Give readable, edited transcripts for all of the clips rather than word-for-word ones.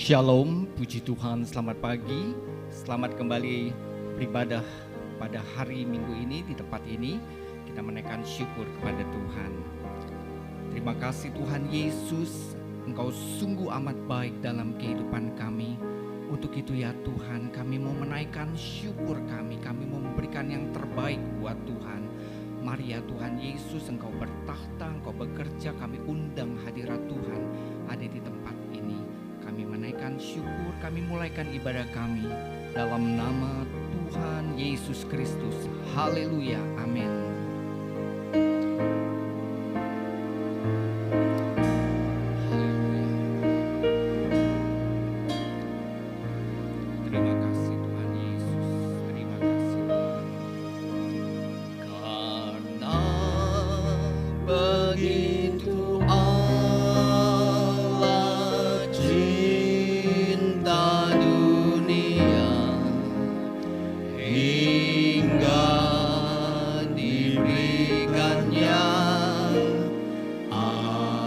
Shalom, puji Tuhan, selamat pagi. Selamat kembali beribadah pada hari Minggu ini di tempat ini. Kita menaikkan syukur kepada Tuhan. Terima kasih Tuhan Yesus, Engkau sungguh amat baik dalam kehidupan kami. Untuk itu ya Tuhan, kami mau menaikkan syukur kami mau memberikan yang terbaik buat Tuhan. Mari ya Tuhan Yesus, Engkau bertakhta, Engkau bekerja, kami undang hadirat Tuhan ada di tempat ini. Kami menaikkan syukur, kami mulaikan ibadah kami dalam nama Tuhan Yesus Kristus. Haleluya, amin. Terima kasih Tuhan Yesus, terima kasih Tuhan. Karena begitu Allah cinta dunia hingga diberikannya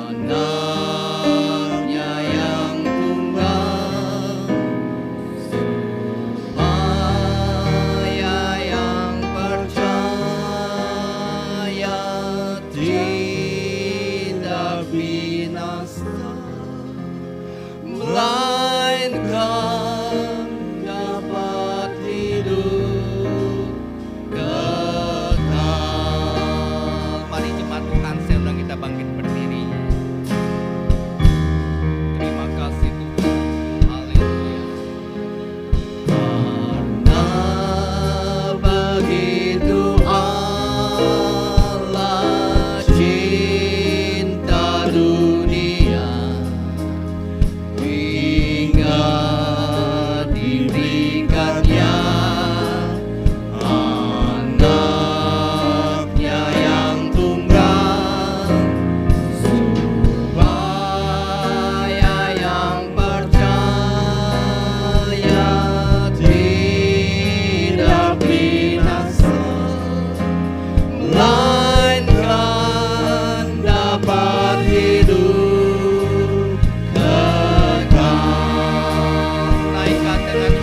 anaknya yang tunggal, supaya yang percaya tidak binasa, melainkan dapat hidup kekal. Mari jemaat Tuhan, saya undang kita bangkit berdiri. Terima kasih Tuhan, haleluya. Karena begitu Allah cinta dunia hingga diberikannya anaknya yang tunggal, supaya yang percaya tidak binasa, melainkan dapat hidup kekal. Naikkan dengan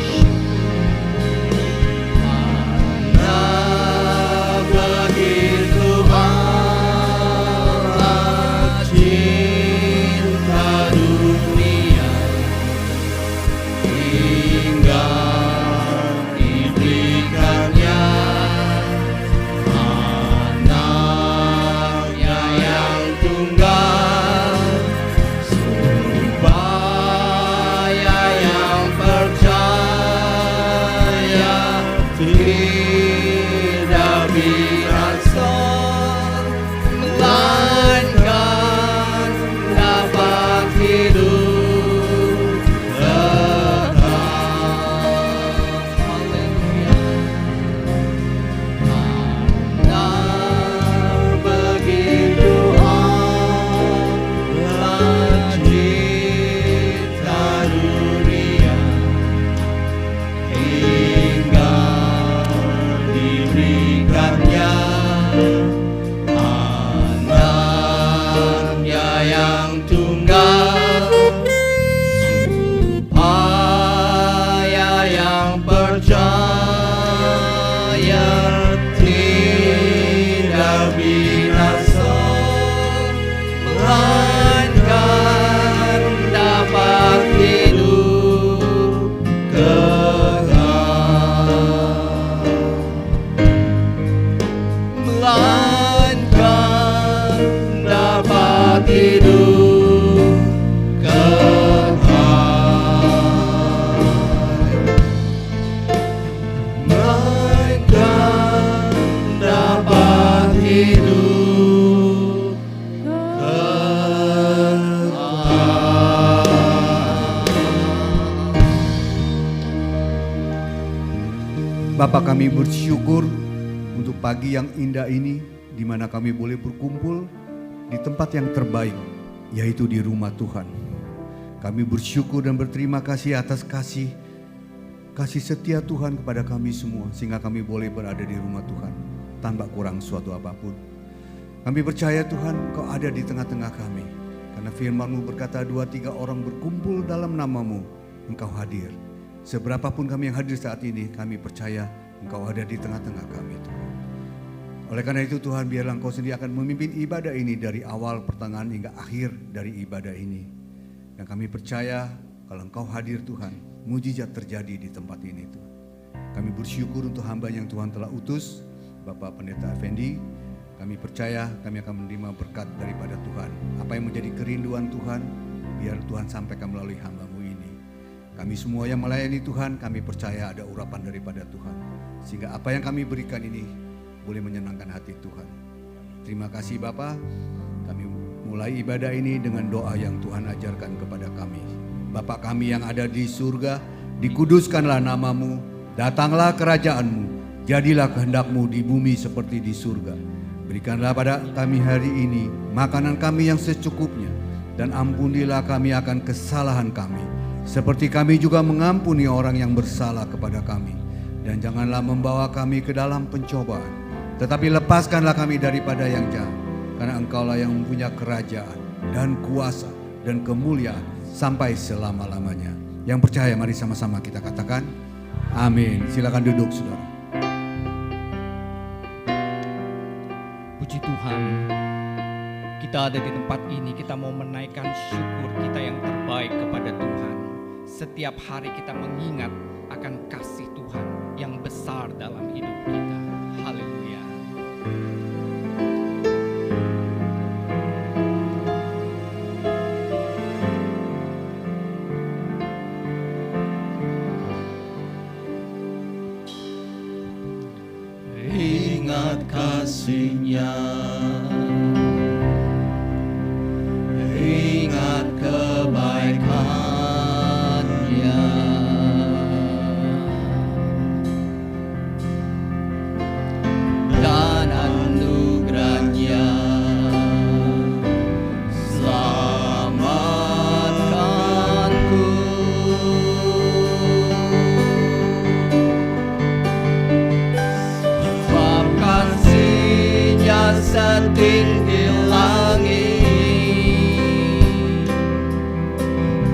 karena begitu Allah cinta dunia hingga diberikannya anaknya yang tunggal, supaya yang percaya tidak binasa, melainkan dapat hidup kekal. Haleluya. Karena begitu Allah cinta dunia hingga diberikannya anaknya yang tunggal, supaya yang percaya tidak binasa, melainkan dapat hidup kekal, melainkan dapat hidup kekal, melainkan dapat hidup kekal. Bapa, kami bersyukur untuk pagi yang indah ini, di mana kami boleh berkumpul di tempat yang terbaik, yaitu di rumah Tuhan. Kami bersyukur dan berterima kasih atas kasih setia Tuhan kepada kami semua, sehingga kami boleh berada di rumah Tuhan tanpa kurang suatu apapun. Kami percaya Tuhan, Kau ada di tengah-tengah kami, karena firman-Mu berkata 2-3 orang berkumpul dalam nama-Mu, Engkau hadir. Seberapapun kami yang hadir saat ini, kami percaya Engkau ada di tengah-tengah kami Tuhan. Oleh karena itu Tuhan, biarlah Engkau sendiri akan memimpin ibadah ini dari awal, pertengahan hingga akhir dari ibadah ini. Dan kami percaya kalau Engkau hadir Tuhan, mujizat terjadi di tempat ini Tuhan. Kami bersyukur untuk hamba yang Tuhan telah utus, Bapak Pendeta Effendi. Kami percaya kami akan menerima berkat daripada Tuhan. Apa yang menjadi kerinduan Tuhan, biar Tuhan sampaikan melalui hamba-Mu ini. Kami semua yang melayani Tuhan, kami percaya ada urapan daripada Tuhan. Sehingga apa yang kami berikan ini boleh menyenangkan hati Tuhan. Terima kasih Bapa. Kami mulai ibadah ini dengan doa yang Tuhan ajarkan kepada kami. Bapa kami yang ada di surga, dikuduskanlah nama-Mu, datanglah kerajaan-Mu, jadilah kehendak-Mu di bumi seperti di surga. Berikanlah pada kami hari ini makanan kami yang secukupnya, dan ampunilah kami akan kesalahan kami, seperti kami juga mengampuni orang yang bersalah kepada kami. Dan janganlah membawa kami ke dalam pencobaan, tetapi lepaskanlah kami daripada yang jahat. Karena Engkaulah yang mempunyai kerajaan dan kuasa dan kemuliaan sampai selama-lamanya. Yang percaya mari sama-sama kita katakan amin. Silakan duduk saudara. Puji Tuhan, kita ada di tempat ini, kita mau menaikkan syukur kita yang terbaik kepada Tuhan. Setiap hari kita mengingat akan kasih Tuhan yang besar dalam hidup kita. Haleluya. Ingat kasih-Nya, ingat kebaikan-Nya, dan anugerah-Nya. Selamatkanku, sebab kasih-Nya setinggi langit,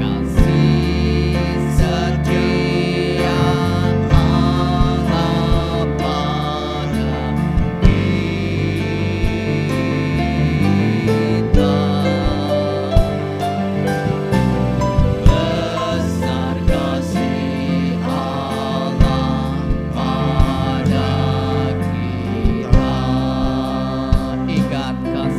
kasih setia Allah pada kita. Besar kasih Allah pada kita. Ingat kasih-Nya,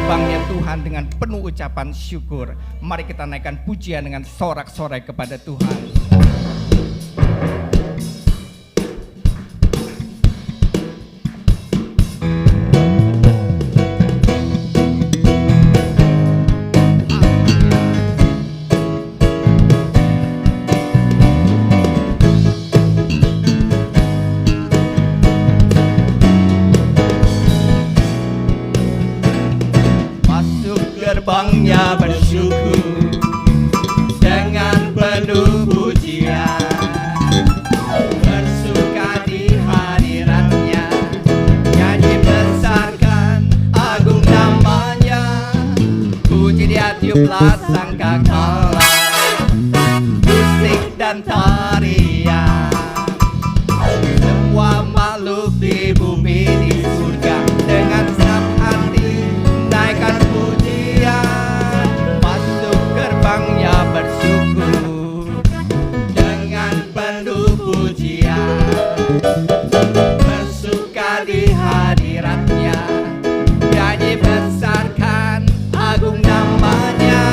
gerbangnya Tuhan dengan penuh ucapan syukur. Mari kita naikkan pujian dengan sorak-sorai kepada Tuhan. Gerbangnya bersyukur dengan penuh pujian, bersuka di hadiratnya, nyanyi besarkan agung namanya, puji dia tiuplah sangkakala, musik dan tarian, semua makhluk di bumi di surga dengan senang hati naikkan pujian, masuk gerbangnya bersyukur dengan penuh pujian, bersuka di hadiratnya, nyanyi besarkan agung namanya,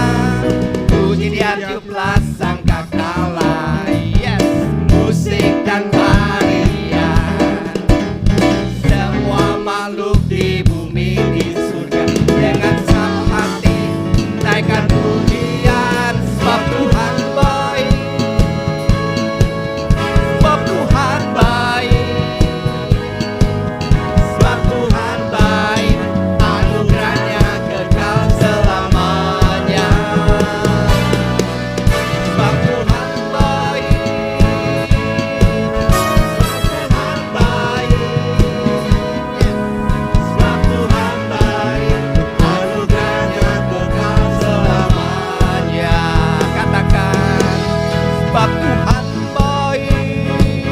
puji dia tiuplah sangkakala, yes, musik dan tarian, semua makhluk di bumi di surga dengan senang hati naikkan pujian, sebab Tuhan baik, sebab Tuhan baik, sebab Tuhan baik, anugerahnya kekal selamanya, sebab Tuhan baik, sebab Tuhan baik, sebab Tuhan baik, anugerahnya kekal selamanya. Katakan, sebab Tuhan baik,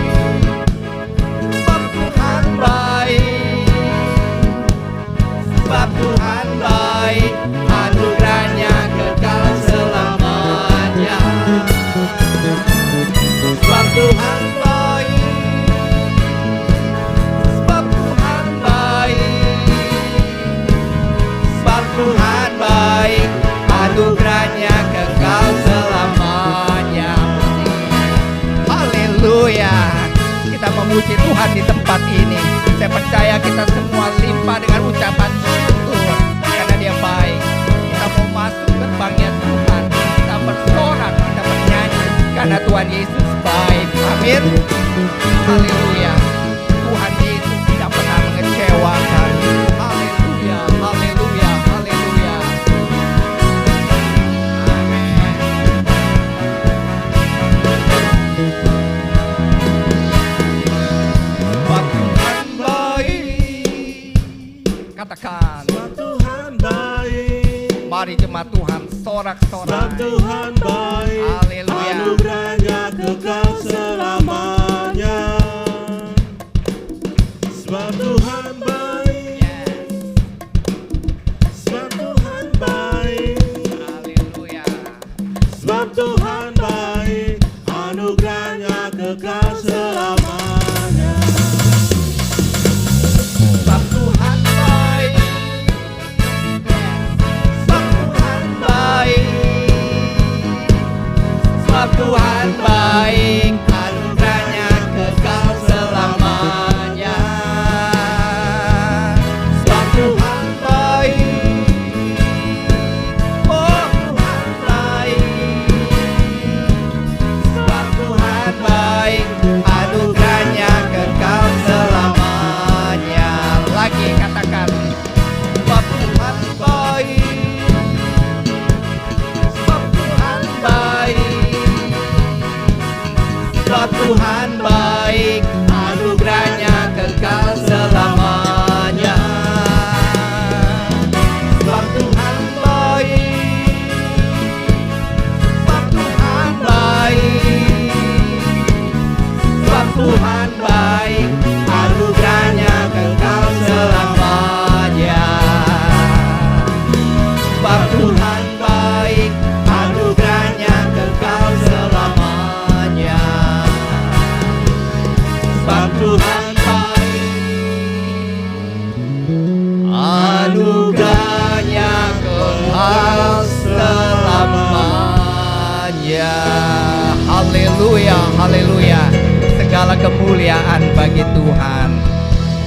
sebab Tuhan baik, sebab Tuhan baik, anugerahnya kekal selamanya. Sebab Tuhan baik, sebab Tuhan baik, sebab Tuhan baik, anugerahnya kekal selamanya. Haleluya. Kita memuji Tuhan di tempat ini. Saya percaya kita semua limpah dengan ucapan syukur karena Dia baik. Kita mau masuk gerbangnya Tuhan. Kita bersorak, kita bernyanyi karena Tuhan Yesus baik. Amin. Haleluya. Tuhan Yesus tidak pernah mengecewakan. Haleluya, haleluya, haleluya. Amin. Sebab Tuhan baik. Katakan, Sebab Tuhan baik, mari jemaat Tuhan sebab sorak-sorai. Tuhan baik, Haleluya. anugerahnya kekal selamanya. Sebab Tuhan baik, Yes. sebab Tuhan baik, Haleluya. sebab Tuhan baik, anugerahnya kekal selamanya. Sebab Tuhan baik. Sebab Tuhan baik. Sebab Tuhan baik, anugerahnya kekal selamanya. Haleluya. Segala kemuliaan bagi Tuhan.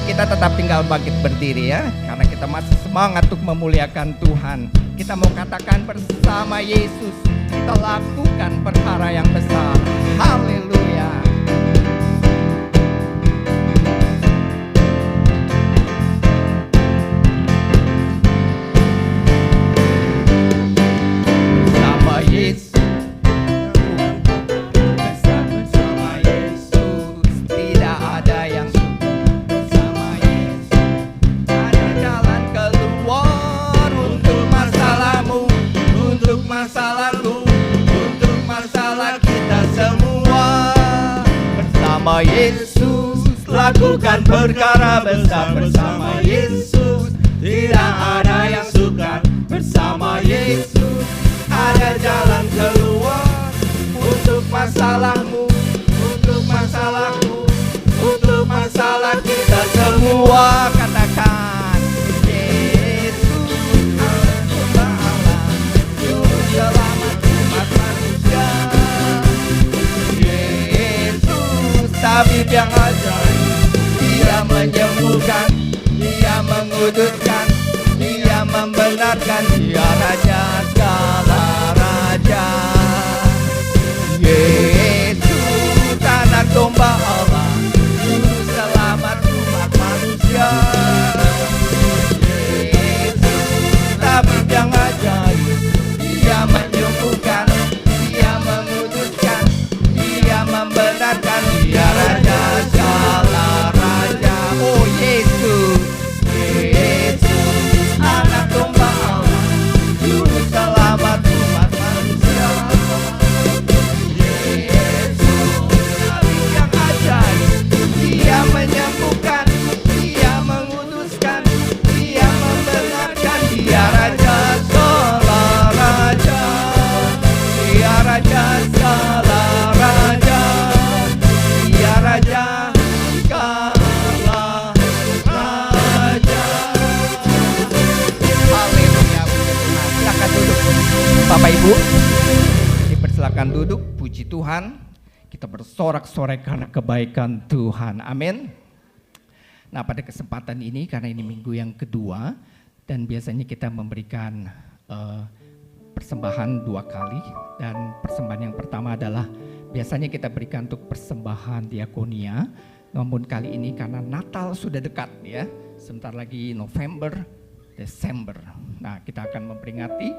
Kita tetap tinggal bangkit berdiri ya, karena kita masih semangat untuk memuliakan Tuhan. Kita mau katakan bersama Yesus, kita lakukan perkara yang besar. Haleluya. Bersama Yesus, bersama Yesus, tidak ada yang bersama Yesus. Ada jalan keluar untuk masalahmu, untuk masalahku, untuk masalah kita semua. Bersama Yesus, lakukan perkara besar. Bersama Yesus, tidak ada yang sukar. Bersama Yesus, ada jalan keluar untuk masalahmu, untuk masalahku, untuk masalah kita semua. Katakan Yesus, Allah, Juru Selamat umat manusia. Yesus, tabib yang ajaib, Dia menyembuhkan, Dia menguduskan, Dia membenarkan, Dia Raja segala raja. Yesus, anak domba Allah, Juru Selamat umat manusia. Yesus, tabib yang ajaib, Dia menyembuhkan, Dia menguduskan, Dia membenarkan, Dia Raja segala raja. Oh Yesus, Yesus, anak domba Allah, Juru Selamat umat manusia. Yesus, tabib yang ajaib, Dia menyembuhkan, Dia menguduskan, Dia membenarkan, Dia Raja segala raja. Dia Raja segala raja. Dia Raja segala raja. Haleluya. Nah, silakan duduk Bapak Ibu. Dipersilakan duduk. Puji Tuhan. Kita bersorak-sorai karena kebaikan Tuhan. Amin. Nah, pada kesempatan ini karena ini minggu yang kedua dan biasanya kita memberikan persembahan 2 kali, dan persembahan yang pertama adalah biasanya kita berikan untuk persembahan diakonia. Namun kali ini karena Natal sudah dekat ya, sebentar lagi November, Desember. Nah, kita akan memperingati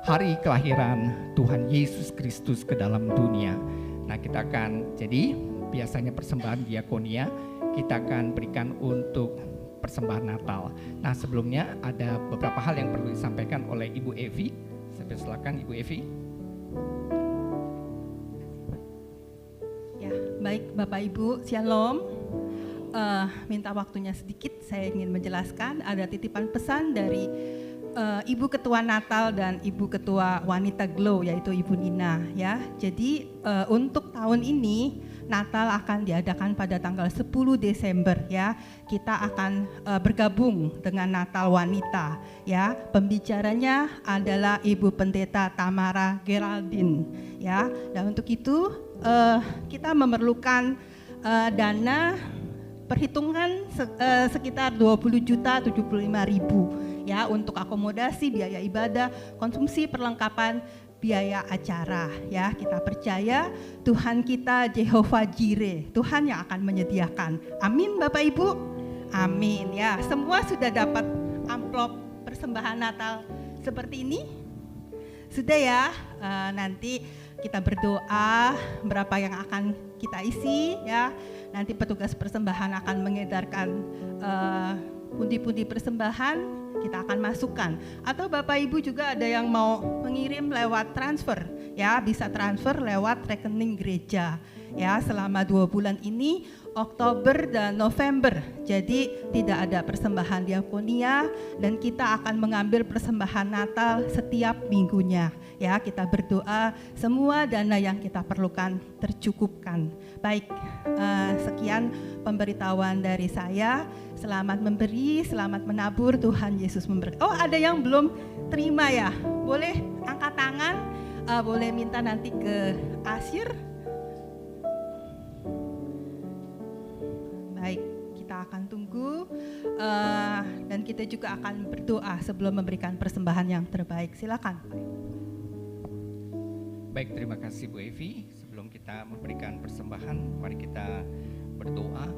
hari kelahiran Tuhan Yesus Kristus ke dalam dunia. Nah, kita akan, jadi biasanya persembahan diakonia kita akan berikan untuk persembahan Natal. Nah, sebelumnya ada beberapa hal yang perlu disampaikan oleh Ibu Evi. Saya persilakan Ibu Evi. Ya, baik Bapak Ibu, Shalom. Minta waktunya sedikit, saya ingin menjelaskan ada titipan pesan dari Ibu Ketua Natal dan Ibu Ketua Wanita Glow, yaitu Ibu Nina ya. Jadi untuk tahun ini Natal akan diadakan pada tanggal 10 Desember ya. Kita akan bergabung dengan Natal Wanita ya. Pembicaranya adalah Ibu Pendeta Tamara Geraldine ya. Dan untuk itu kita memerlukan dana perhitungan sekitar 20.075.000 ya untuk akomodasi, biaya ibadah, konsumsi, perlengkapan, biaya acara ya. Kita percaya Tuhan kita Jehovah Jireh, Tuhan yang akan menyediakan. Amin Bapak Ibu. Amin ya. Semua sudah dapat amplop persembahan Natal seperti ini? Sudah ya. Nanti kita berdoa berapa yang akan kita isi ya. Nanti petugas persembahan akan mengedarkan pundi-pundi persembahan, kita akan masukkan. Atau Bapak Ibu juga ada yang mau mengirim lewat transfer ya, bisa transfer lewat rekening gereja ya selama 2 bulan ini, Oktober dan November. Jadi tidak ada persembahan diakonia dan kita akan mengambil persembahan Natal setiap minggunya ya. Kita berdoa semua dana yang kita perlukan tercukupkan. Baik, sekian pemberitahuan dari saya. Selamat memberi, selamat menabur, Tuhan Yesus memberkati. Oh, ada yang belum terima ya? Boleh angkat tangan, boleh minta nanti ke Asyir. Dan kita juga akan berdoa sebelum memberikan persembahan yang terbaik. Silakan. Baik, terima kasih Bu Evi. Sebelum kita memberikan persembahan, mari kita berdoa.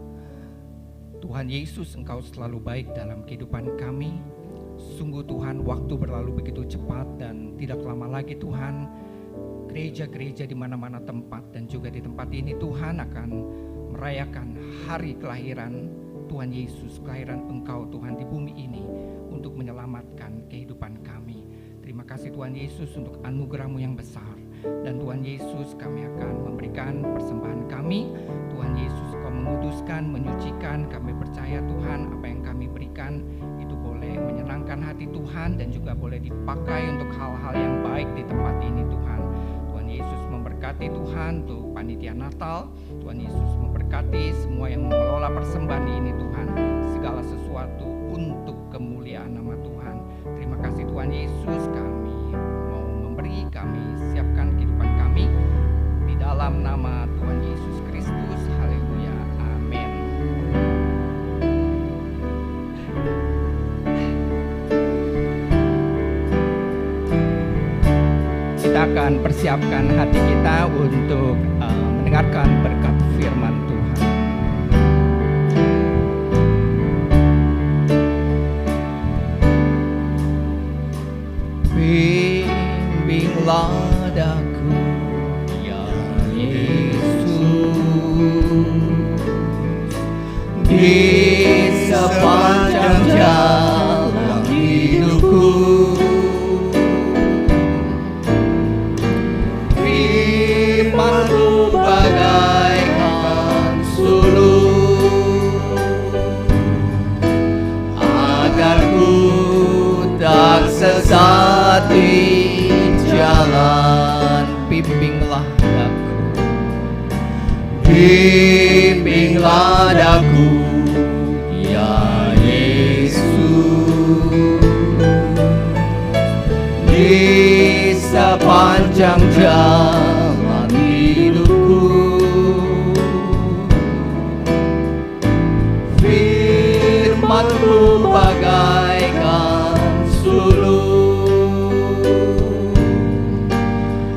Tuhan Yesus, Engkau selalu baik dalam kehidupan kami. Sungguh Tuhan, waktu berlalu begitu cepat dan tidak lama lagi Tuhan, gereja-gereja di mana-mana tempat dan juga di tempat ini Tuhan akan merayakan hari kelahiran Tuhan Yesus, kelahiran Engkau Tuhan di bumi ini untuk menyelamatkan kehidupan kami. Terima kasih Tuhan Yesus untuk anugerah-Mu yang besar. Dan Tuhan Yesus, kami akan memberikan persembahan kami. Tuhan Yesus, Kau menguduskan, menyucikan. Kami percaya Tuhan, apa yang kami berikan itu boleh menyenangkan hati Tuhan dan juga boleh dipakai untuk hal-hal yang baik di tempat ini Tuhan. Tuhan Yesus memberkati Tuhan untuk panitia Natal. Tuhan Yesus memberkati semua yang mengelola persembahan ini Tuhan. Segala sesuatu untuk kemuliaan nama Tuhan. Terima kasih Tuhan Yesus, kami mau memberi, kami siapkan kehidupan kami di dalam nama Tuhan Yesus Kristus. Haleluya, amin. Kita akan persiapkan hati kita untuk mendengarkan berkat firman Tuhan. Bimbinglah daku, ya Yesus, di sepanjang jalan hidupku. Firman-Mu bagaikan sulur, agar ku tak sesat di jalan. Bimbinglah daku, bimbinglah daku, ya Yesus, di sepanjang jalan hidupku. Firman-Mu bagaikan sulur,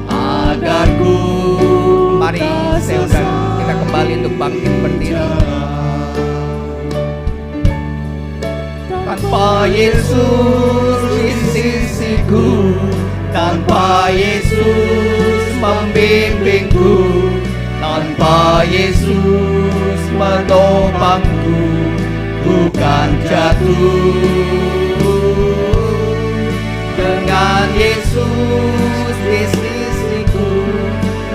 agar ku. Mari saudara, kita kembali untuk bangkit berdiri. Tanpa Yesus di sisiku, tanpa Yesus membimbingku, tanpa Yesus menopangku, bukan jatuh. Dengan Yesus di sisiku,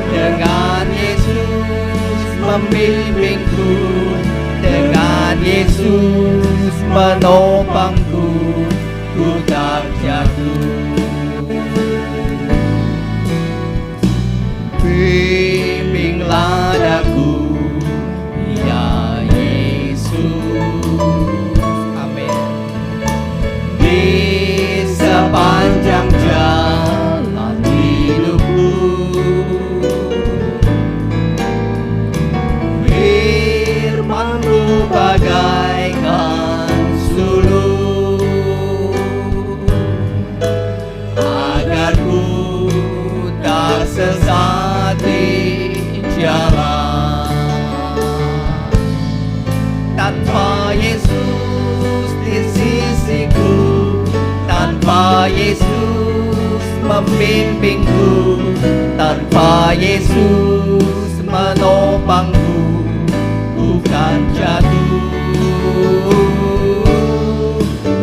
dengan Yesus membimbingku, dengan Yesus menopangku, ku tak jatuh. Bimbinglah daku, ya Yesus, amin. Di sepanjang jalan hidupku, firman-Mu bagaikan sulur, agar ku tak sesat di jalan. Tanpa Yesus di sisiku, tanpa Yesus membimbingku, tanpa Yesus menopangku, bukan jatuh.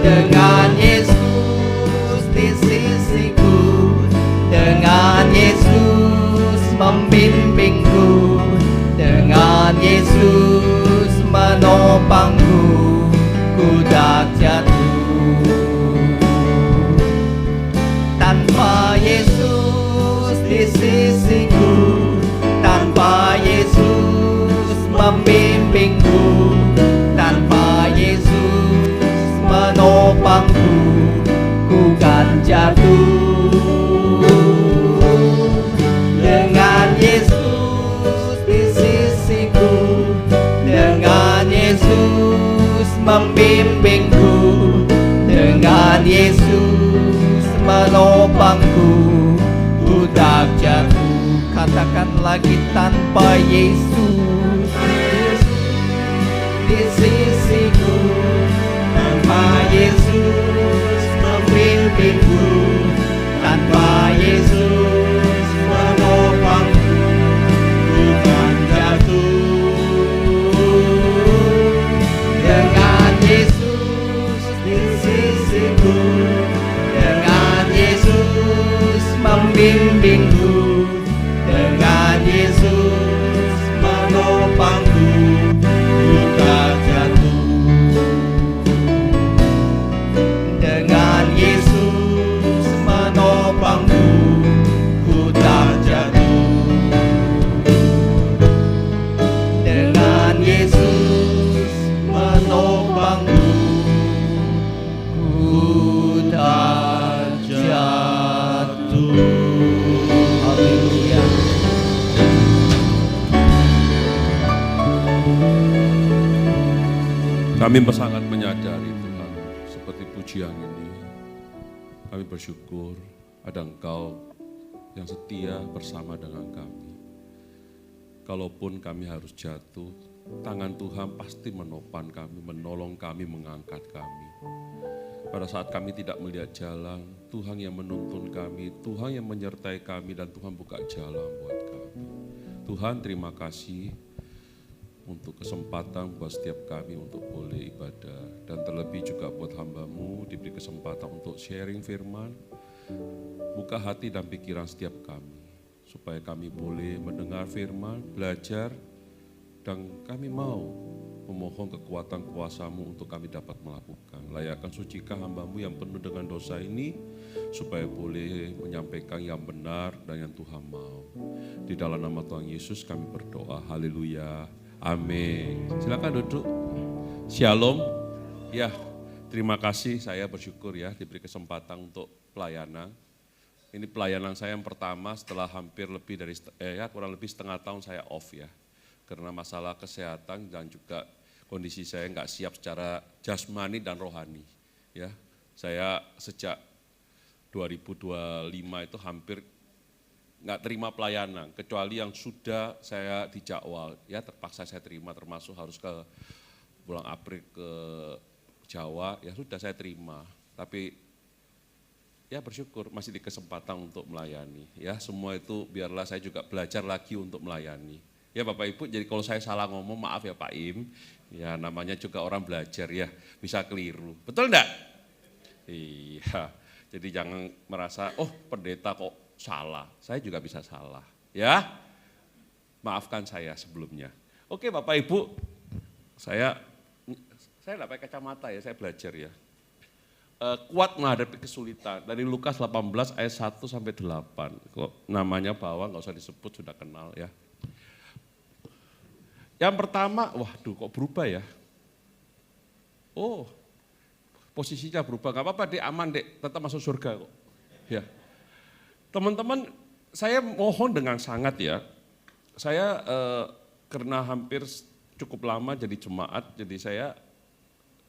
Dengan Yesus di sisiku, dengan Yesus membimbingku, dengan Yesus menopangku, ku tak jatuh. Tanpa Yesus di sisiku, tanpa Yesus membimbingku, tanpa Yesus menopangku, ku kan jatuh. Dengan Yesus di sisiku, dengan Yesus membimbing menopangku, ku tak jatuh. Katakan lagi, tanpa Yesus di sisiku, tanpa Yesus memimpinku, tanpa Yesus menopangku, ku kan jatuh. Dengan Yesus di sisiku, dengan Yesus membimbingku, dengan Yesus menopangku, ku tak jatuh. Dengan Yesus menopangku, ku tak jatuh. Dengan Yesus menopangku, ku tak jatuh. Haleluya. Kami sangat menyadari Tuhan, seperti pujian ini, kami bersyukur ada Engkau yang setia bersama dengan kami. Kalaupun kami harus jatuh, tangan Tuhan pasti menopang kami, menolong kami, mengangkat kami. Pada saat kami tidak melihat jalan, Tuhan yang menuntun kami, Tuhan yang menyertai kami, dan Tuhan buka jalan buat kami. Tuhan, terima kasih untuk kesempatan buat setiap kami untuk boleh ibadah, dan terlebih juga buat hamba-Mu diberi kesempatan untuk sharing firman. Buka hati dan pikiran setiap kami supaya kami boleh mendengar firman, belajar, dan kami mau memohon kekuatan kuasa-Mu untuk kami dapat melakukan. Layakkan sucikan hamba-Mu yang penuh dengan dosa ini supaya boleh menyampaikan yang benar dan yang Tuhan mau. Di dalam nama Tuhan Yesus kami berdoa. Haleluya. Amin. Silakan duduk. Shalom. Ya, terima kasih, saya bersyukur ya diberi kesempatan untuk pelayanan. Ini pelayanan saya yang pertama setelah hampir lebih dari kurang lebih setengah tahun saya off ya. Karena masalah kesehatan dan juga kondisi saya nggak siap secara jasmani dan rohani. Ya, saya sejak 2025 itu hampir nggak terima pelayanan, kecuali yang sudah saya dijadwal, ya terpaksa saya terima, termasuk harus ke bulan April ke Jawa, ya sudah saya terima. Tapi ya bersyukur masih di kesempatan untuk melayani. Ya semua itu biarlah saya juga belajar lagi untuk melayani. Ya Bapak Ibu, jadi kalau saya salah ngomong maaf ya Pak Im, ya namanya juga orang belajar ya, bisa keliru. Betul enggak? Iya, jadi jangan merasa, oh pendeta kok salah, saya juga bisa salah, ya. Maafkan saya sebelumnya. Oke Bapak Ibu, saya tidak pakai kacamata ya, saya belajar ya. Kuat menghadapi kesulitan, dari Lukas 18 ayat 1 sampai 8. Kok namanya bawah nggak usah disebut, sudah kenal ya. Yang pertama, waduh kok berubah ya. Oh, posisinya berubah, nggak apa-apa dek, aman dek, tetap masuk surga kok. Ya. Teman-teman, saya mohon dengan sangat ya, saya karena hampir cukup lama jadi jemaat, jadi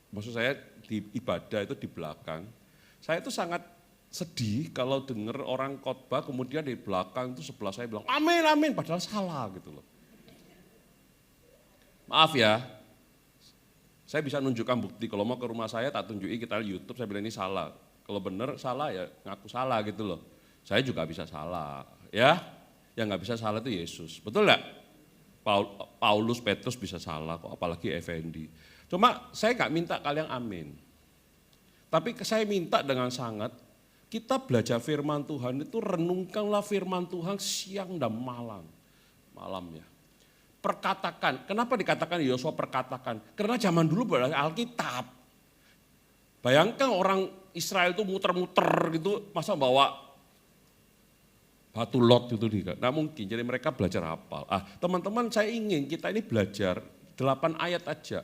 maksud saya di ibadah itu di belakang, saya itu sangat sedih kalau dengar orang khotbah kemudian di belakang itu sebelah saya bilang amin amin, padahal salah gitu loh. Maaf ya, saya bisa nunjukkan bukti, kalau mau ke rumah saya tak tunjuki, kita YouTube, saya bilang ini salah, kalau benar salah ya ngaku salah gitu loh. Saya juga bisa salah, ya. Yang nggak bisa salah itu Yesus, betul nggak? Paulus, Petrus bisa salah, kok apalagi Effendi. Cuma saya nggak minta kalian amin. Tapi saya minta dengan sangat, kita belajar firman Tuhan itu renungkanlah firman Tuhan siang dan malam. Malam ya. Perkatakan, kenapa dikatakan Yosua perkatakan? Karena zaman dulu berada Alkitab. Bayangkan orang Israel itu muter-muter gitu, masa bawa batu lot itu tidak, nah mungkin, jadi mereka belajar hafal. Teman-teman saya ingin kita ini belajar 8 ayat aja.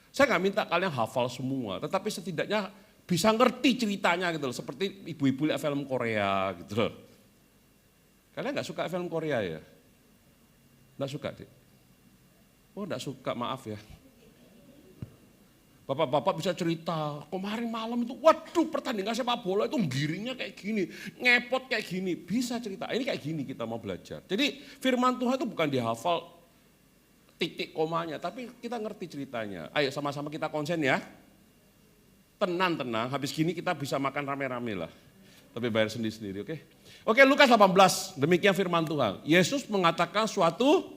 Saya nggak minta kalian hafal semua, tetapi setidaknya bisa ngerti ceritanya gitu loh, seperti ibu-ibu lihat film Korea gitu loh. Kalian nggak suka film Korea ya? Nggak suka deh? Oh nggak suka, maaf ya. Bapak-bapak bisa cerita, kemarin malam itu, waduh pertandingan sepak bola itu giringnya kayak gini, ngepot kayak gini. Bisa cerita, ini kayak gini kita mau belajar. Jadi firman Tuhan itu bukan dihafal titik komanya, tapi kita ngerti ceritanya. Ayo sama-sama kita konsen ya. Tenang, habis gini kita bisa makan rame-rame lah. Tapi bayar sendiri-sendiri, oke? Oke, Lukas 18, demikian firman Tuhan. Yesus mengatakan suatu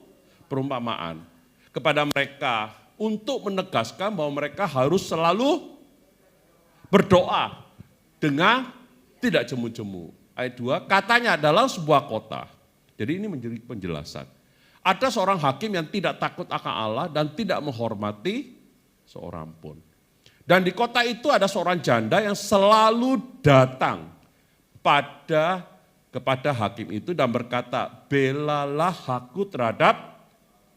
perumpamaan kepada mereka untuk menegaskan bahwa mereka harus selalu berdoa dengan tidak jemu-jemu. Ayat 2, katanya dalam sebuah kota. Jadi ini menjadi penjelasan. Ada seorang hakim yang tidak takut akan Allah dan tidak menghormati seorang pun. Dan di kota itu ada seorang janda yang selalu datang kepada hakim itu dan berkata, belalah aku terhadap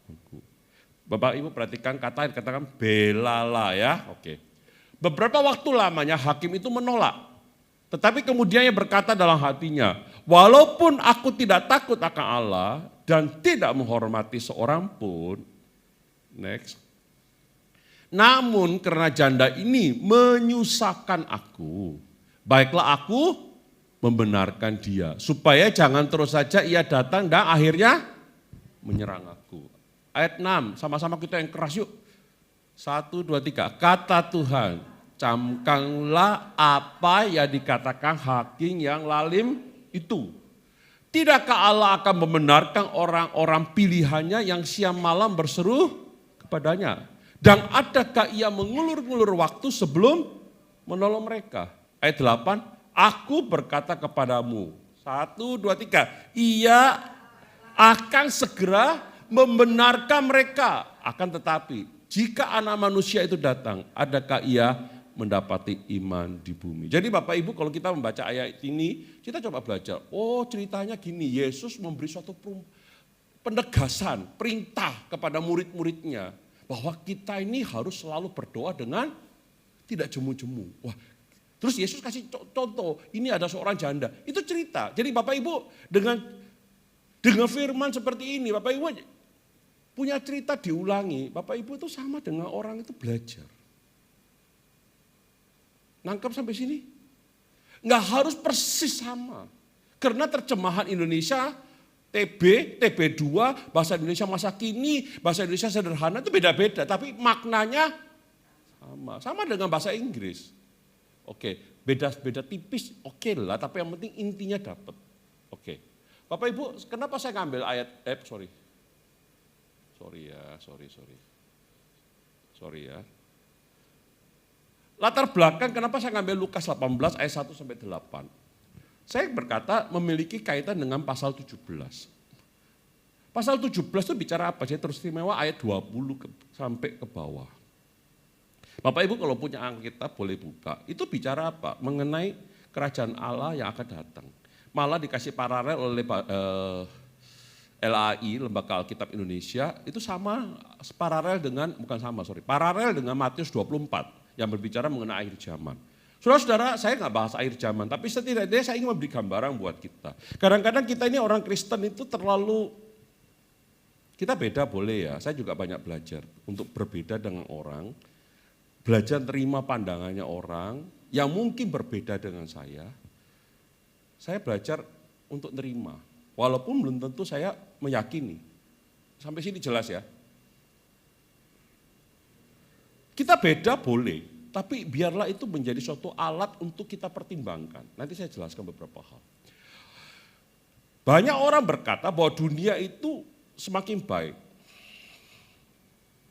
aku. Bapak Ibu perhatikan katakan belalah ya. Oke. Beberapa waktu lamanya hakim itu menolak. Tetapi kemudian ia berkata dalam hatinya, walaupun aku tidak takut akan Allah dan tidak menghormati seorang pun, next. Namun karena janda ini menyusahkan aku, baiklah aku membenarkan dia. Supaya jangan terus saja ia datang dan akhirnya menyerang aku. Ayat 6, sama-sama kita yang keras yuk. 1, 2, 3. Kata Tuhan, camkanlah apa yang dikatakan hakim yang lalim itu. Tidakkah Allah akan membenarkan orang-orang pilihannya yang siang malam berseru kepadanya? Dan adakah ia mengulur-ngulur waktu sebelum menolong mereka? Ayat 8, aku berkata kepadamu. 1, 2, 3. Ia akan segera membenarkan mereka. Akan tetapi jika anak manusia itu datang, adakah ia mendapati iman di bumi? Jadi Bapak Ibu kalau kita membaca ayat ini, kita coba belajar. Oh ceritanya gini, Yesus memberi suatu penegasan, perintah kepada murid-muridnya. Bahwa kita ini harus selalu berdoa dengan tidak jemu-jemu. Wah, terus Yesus kasih contoh, ini ada seorang janda. Itu cerita. Jadi Bapak Ibu dengan firman seperti ini, Bapak Ibu punya cerita diulangi, Bapak Ibu itu sama dengan orang itu belajar. Nangkep sampai sini? Nggak harus persis sama. Karena terjemahan Indonesia, TB2, bahasa Indonesia masa kini, bahasa Indonesia sederhana itu beda-beda. Tapi maknanya sama. Sama dengan bahasa Inggris. Oke, beda-beda tipis, oke lah. Tapi yang penting intinya dapat. Oke. Bapak Ibu, kenapa saya ngambil ayat, Sorry ya. Latar belakang kenapa saya ngambil Lukas 18 ayat 1 sampai 8. Saya berkata memiliki kaitan dengan pasal 17. Pasal 17 itu bicara apa? Saya terus istimewa ayat 20 sampai ke bawah. Bapak Ibu kalau punya Alkitab boleh buka. Itu bicara apa? Mengenai kerajaan Allah yang akan datang. Malah dikasih paralel oleh LAI, Lembaga Alkitab Indonesia, itu paralel dengan Matius 24 yang berbicara mengenai akhir zaman. Saudara-saudara, saya nggak bahas akhir zaman, tapi setidaknya saya ingin memberi gambaran buat kita. Kadang-kadang kita ini orang Kristen itu kita beda boleh ya, saya juga banyak belajar untuk berbeda dengan orang, belajar terima pandangannya orang yang mungkin berbeda dengan saya belajar untuk nerima. Walaupun belum tentu saya meyakini. Sampai sini jelas ya. Kita beda boleh, tapi biarlah itu menjadi suatu alat untuk kita pertimbangkan. Nanti saya jelaskan beberapa hal. Banyak orang berkata bahwa dunia itu semakin baik.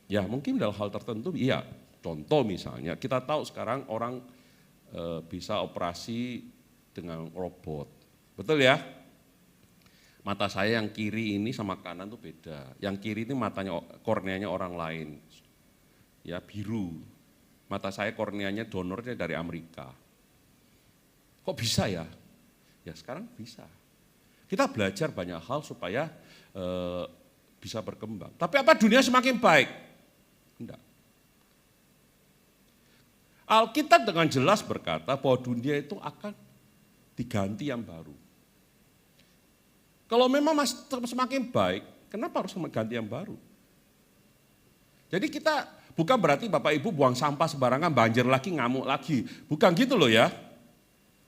Ya mungkin dalam hal tertentu iya. Contoh misalnya kita tahu sekarang orang bisa operasi dengan robot. Betul ya? Mata saya yang kiri ini sama kanan tuh beda. Yang kiri ini korneanya orang lain. Ya biru. Mata saya korneanya donornya dari Amerika. Kok bisa ya? Ya sekarang bisa. Kita belajar banyak hal supaya bisa berkembang. Tapi apa dunia semakin baik? Enggak. Alkitab dengan jelas berkata bahwa dunia itu akan diganti yang baru. Kalau memang semakin baik, kenapa harus ganti yang baru? Jadi kita bukan berarti Bapak Ibu buang sampah sembarangan, banjir lagi, ngamuk lagi. Bukan gitu loh ya.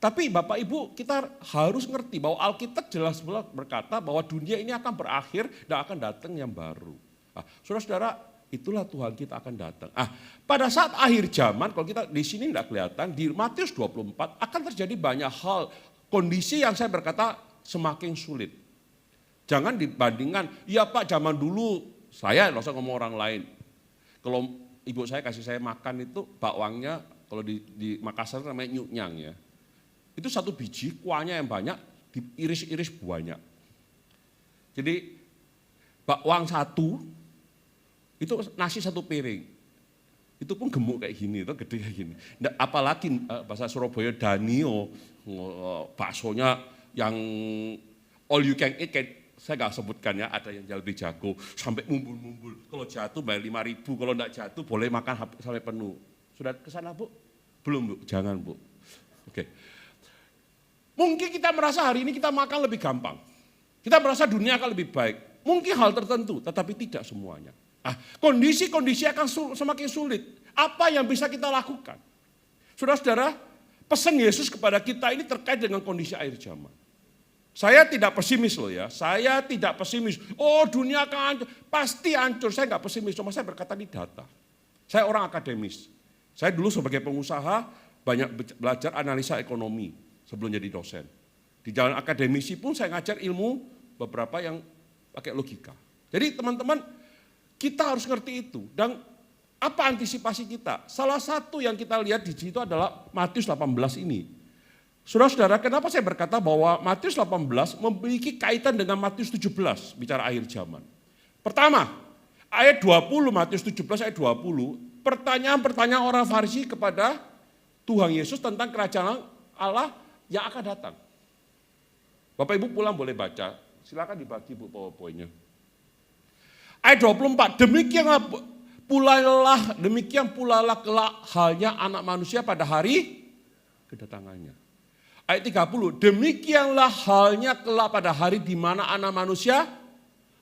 Tapi Bapak Ibu kita harus ngerti bahwa Alkitab jelas berkata bahwa dunia ini akan berakhir dan akan datang yang baru. Nah, saudara-saudara, itulah Tuhan kita akan datang. Pada saat akhir zaman, kalau kita di sini tidak kelihatan, di Matius 24 akan terjadi banyak hal, kondisi yang saya berkata semakin sulit. Jangan dibandingkan, ya Pak zaman dulu saya nggak usah ngomong orang lain. Kalau ibu saya kasih saya makan itu bakwangnya, kalau di Makassar namanya nyunyang ya. Itu satu biji, kuahnya yang banyak, diiris-iris banyak. Jadi bakwang satu, itu nasi satu piring. Itu pun gemuk kayak gini, itu gede kayak gini. Nah, apalagi bahasa Surabaya Danio, baksonya yang all you can eat, kayak saya nggak sebutkan ya, ada yang lebih jago, sampai mumbul-mumbul. Kalau jatuh bayar 5.000, kalau enggak jatuh boleh makan sampai penuh. Sudah ke sana Bu? Belum Bu, jangan Bu. Oke. Mungkin kita merasa hari ini kita makan lebih gampang. Kita merasa dunia akan lebih baik. Mungkin hal tertentu, tetapi tidak semuanya. Kondisi-kondisi akan semakin sulit. Apa yang bisa kita lakukan? Saudara-saudara, pesan Yesus kepada kita ini terkait dengan kondisi akhir zaman. Saya tidak pesimis loh ya, saya tidak pesimis. Oh dunia akan hancur, pasti hancur. Saya nggak pesimis, cuma saya berkata di data. Saya orang akademis. Saya dulu sebagai pengusaha banyak belajar analisa ekonomi sebelum jadi dosen. Di jalan akademisi pun saya ngajar ilmu beberapa yang pakai logika. Jadi teman-teman, kita harus ngerti itu. Dan apa antisipasi kita? Salah satu yang kita lihat di situ adalah Matius 18 ini. Saudara-saudara, kenapa saya berkata bahwa Matius 18 memiliki kaitan dengan Matius 17, bicara akhir zaman. Pertama, ayat 20, Matius 17 ayat 20, pertanyaan-pertanyaan orang Farisi kepada Tuhan Yesus tentang kerajaan Allah yang akan datang. Bapak Ibu pulang boleh baca, silakan dibagi Bu PowerPoint-nya. Ayat 24, demikian pula kelak halnya anak manusia pada hari kedatangannya. Ayat 30, demikianlah halnya kelak pada hari di mana anak manusia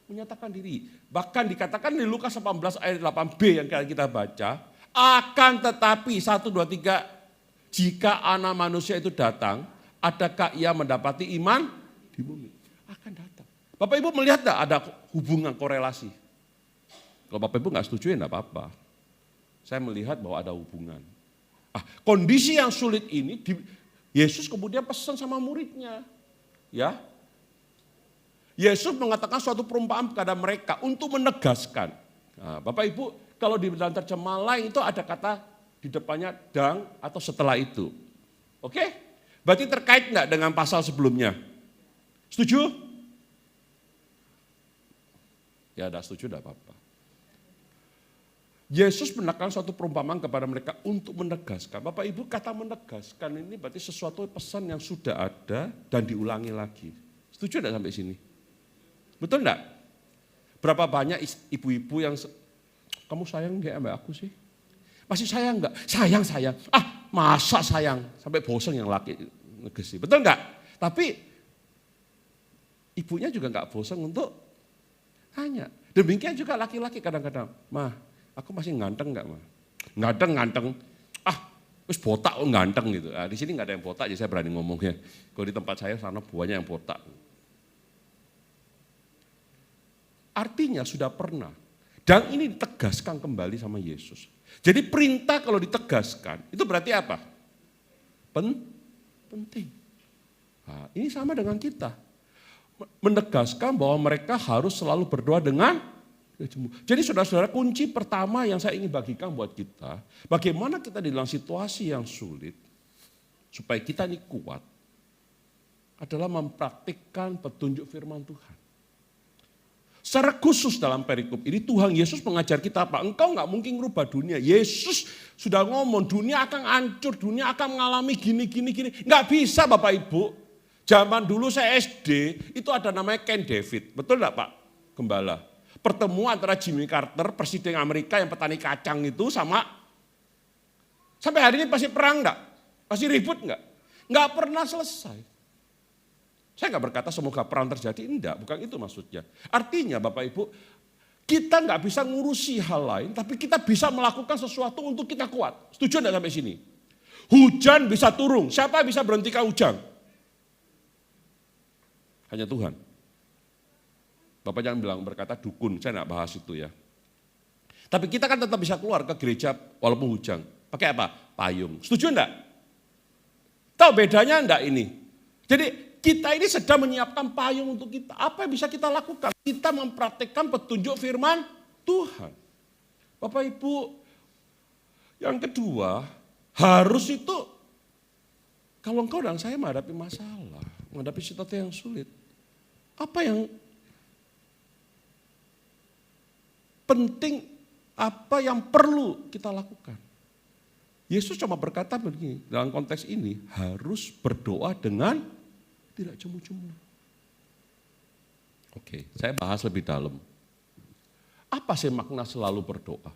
menyatakan diri. Bahkan dikatakan di Lukas 18 ayat 8b yang kita baca, akan tetapi 1, 2, 3, jika anak manusia itu datang, adakah ia mendapati iman di bumi? Akan datang. Bapak Ibu melihat tidak ada hubungan korelasi? Kalau Bapak Ibu nggak setuju ya enggak apa-apa. Saya melihat bahwa ada hubungan. Kondisi yang sulit ini Yesus kemudian pesan sama muridnya. Ya. Yesus mengatakan suatu perumpamaan kepada mereka untuk menegaskan. Bapak Ibu, kalau di dalam terjemahan lain itu ada kata di depannya dan atau setelah itu. Oke? Berarti terkait enggak dengan pasal sebelumnya? Setuju? Ya, enggak setuju enggak apa-apa. Yesus menekankan suatu perumpamaan kepada mereka untuk menegaskan. Bapak Ibu, kata menegaskan ini berarti sesuatu pesan yang sudah ada dan diulangi lagi. Setuju enggak sampai sini? Betul enggak? Berapa banyak ibu-ibu yang, kamu sayang enggak sama aku sih? Masih sayang enggak? Sayang. Masa sayang? Sampai bosan yang laki negesi. Betul enggak? Tapi ibunya juga enggak bosan untuk tanya. Demikian juga laki-laki kadang-kadang, aku masih ganteng enggak, Ma? Ganteng. Terus botak ganteng gitu. Di sini enggak ada yang botak, jadi saya berani ngomongnya. Kalau di tempat saya sana buahnya yang botak. Artinya sudah pernah. Dan ini ditegaskan kembali sama Yesus. Jadi perintah kalau ditegaskan, itu berarti apa? Penting. Ini sama dengan kita. Menegaskan bahwa mereka harus selalu berdoa dengan. Jadi saudara-saudara, kunci pertama yang saya ingin bagikan buat kita, bagaimana kita di dalam situasi yang sulit, supaya kita ini kuat, adalah mempraktikkan petunjuk firman Tuhan. Secara khusus dalam perikop ini Tuhan Yesus mengajar kita apa? Engkau nggak mungkin merubah dunia. Yesus sudah ngomong dunia akan hancur, dunia akan mengalami gini. Nggak bisa Bapak Ibu. Zaman dulu saya SD, itu ada namanya Camp David. Betul nggak Pak Gembala? Pertemuan antara Jimmy Carter, presiden Amerika yang petani kacang itu sama, sampai hari ini pasti perang enggak? Pasti ribut enggak? Enggak pernah selesai. Saya enggak berkata semoga perang terjadi, enggak, bukan itu maksudnya. Artinya Bapak Ibu, Kita nggak bisa ngurusi hal lain, tapi kita bisa melakukan sesuatu untuk kita kuat. Setuju nggak sampai sini? Hujan bisa turun, siapa bisa berhentikan hujan? Hanya Tuhan. Bapak jangan bilang berkata dukun, saya nggak bahas itu ya. Tapi kita kan tetap bisa keluar ke gereja walaupun hujan. Pakai apa? Payung. Setuju enggak? Tahu bedanya enggak ini? Jadi kita ini sedang menyiapkan payung untuk kita. Apa yang bisa kita lakukan? Kita mempraktekkan petunjuk firman Tuhan. Bapak Ibu, yang kedua, harus itu, kalau engkau dan saya menghadapi masalah, menghadapi situasi yang sulit, apa yang penting, apa yang perlu kita lakukan? Yesus cuma berkata begini, dalam konteks ini harus berdoa dengan tidak cemu-cemu. Oke, saya bahas lebih dalam. Apa sih makna selalu berdoa?